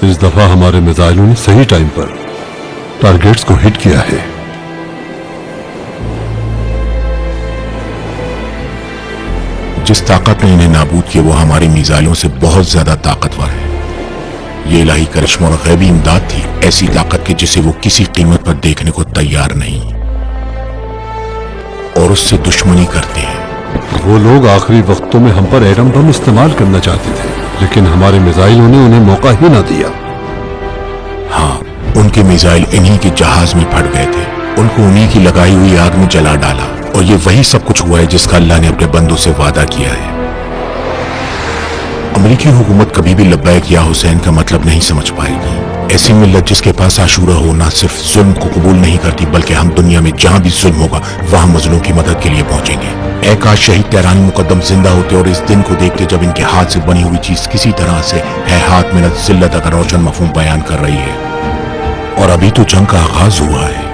इस दफा हमारे मिसाइलों ने सही टाइम पर टारगेट्स को हिट किया है। जिस ताकत ने इन्हें नाबूद किया वो हमारी मिसाइलों से बहुत ज्यादा ताकतवर है। ये इलाही करिश्मा और गैबी इमदाद थी, ऐसी ताकत की जिसे वो किसी कीमत पर देखने को तैयार नहीं और उससे दुश्मनी करते हैं। वो लोग आखिरी वक्तों में हम पर एटम बम इस्तेमाल करना चाहते थे, लेकिन हमारे मिसाइलों ने उन्हें मौका ही ना दिया। हाँ, उनके मिसाइल इन्हीं के जहाज में फट गए थे, उनको उन्हीं की लगाई हुई आग में जला डाला, और ये वही सब कुछ हुआ है जिसका अल्लाह ने अपने बंदों से वादा किया है। अमेरिकी हुकूमत कभी भी लब्बैक या हुसैन का मतलब नहीं समझ पाएगी। ऐसी मिल्लत जिसके पास आशूरा हो ना सिर्फ जुल्म को कबूल नहीं करती, बल्कि हम दुनिया में जहां भी जुल्म होगा वहां मजलूम की मदद के लिए पहुंचेंगे। ऐ काश शहीद तेहरानी मुकद्दम जिंदा होते और इस दिन को देखते जब इनके हाथ से बनी हुई चीज किसी तरह से है हाथ मिनट जिल्लत का रोशन मफहूम बयान कर रही है। और अभी तो जंग का आगाज हुआ है।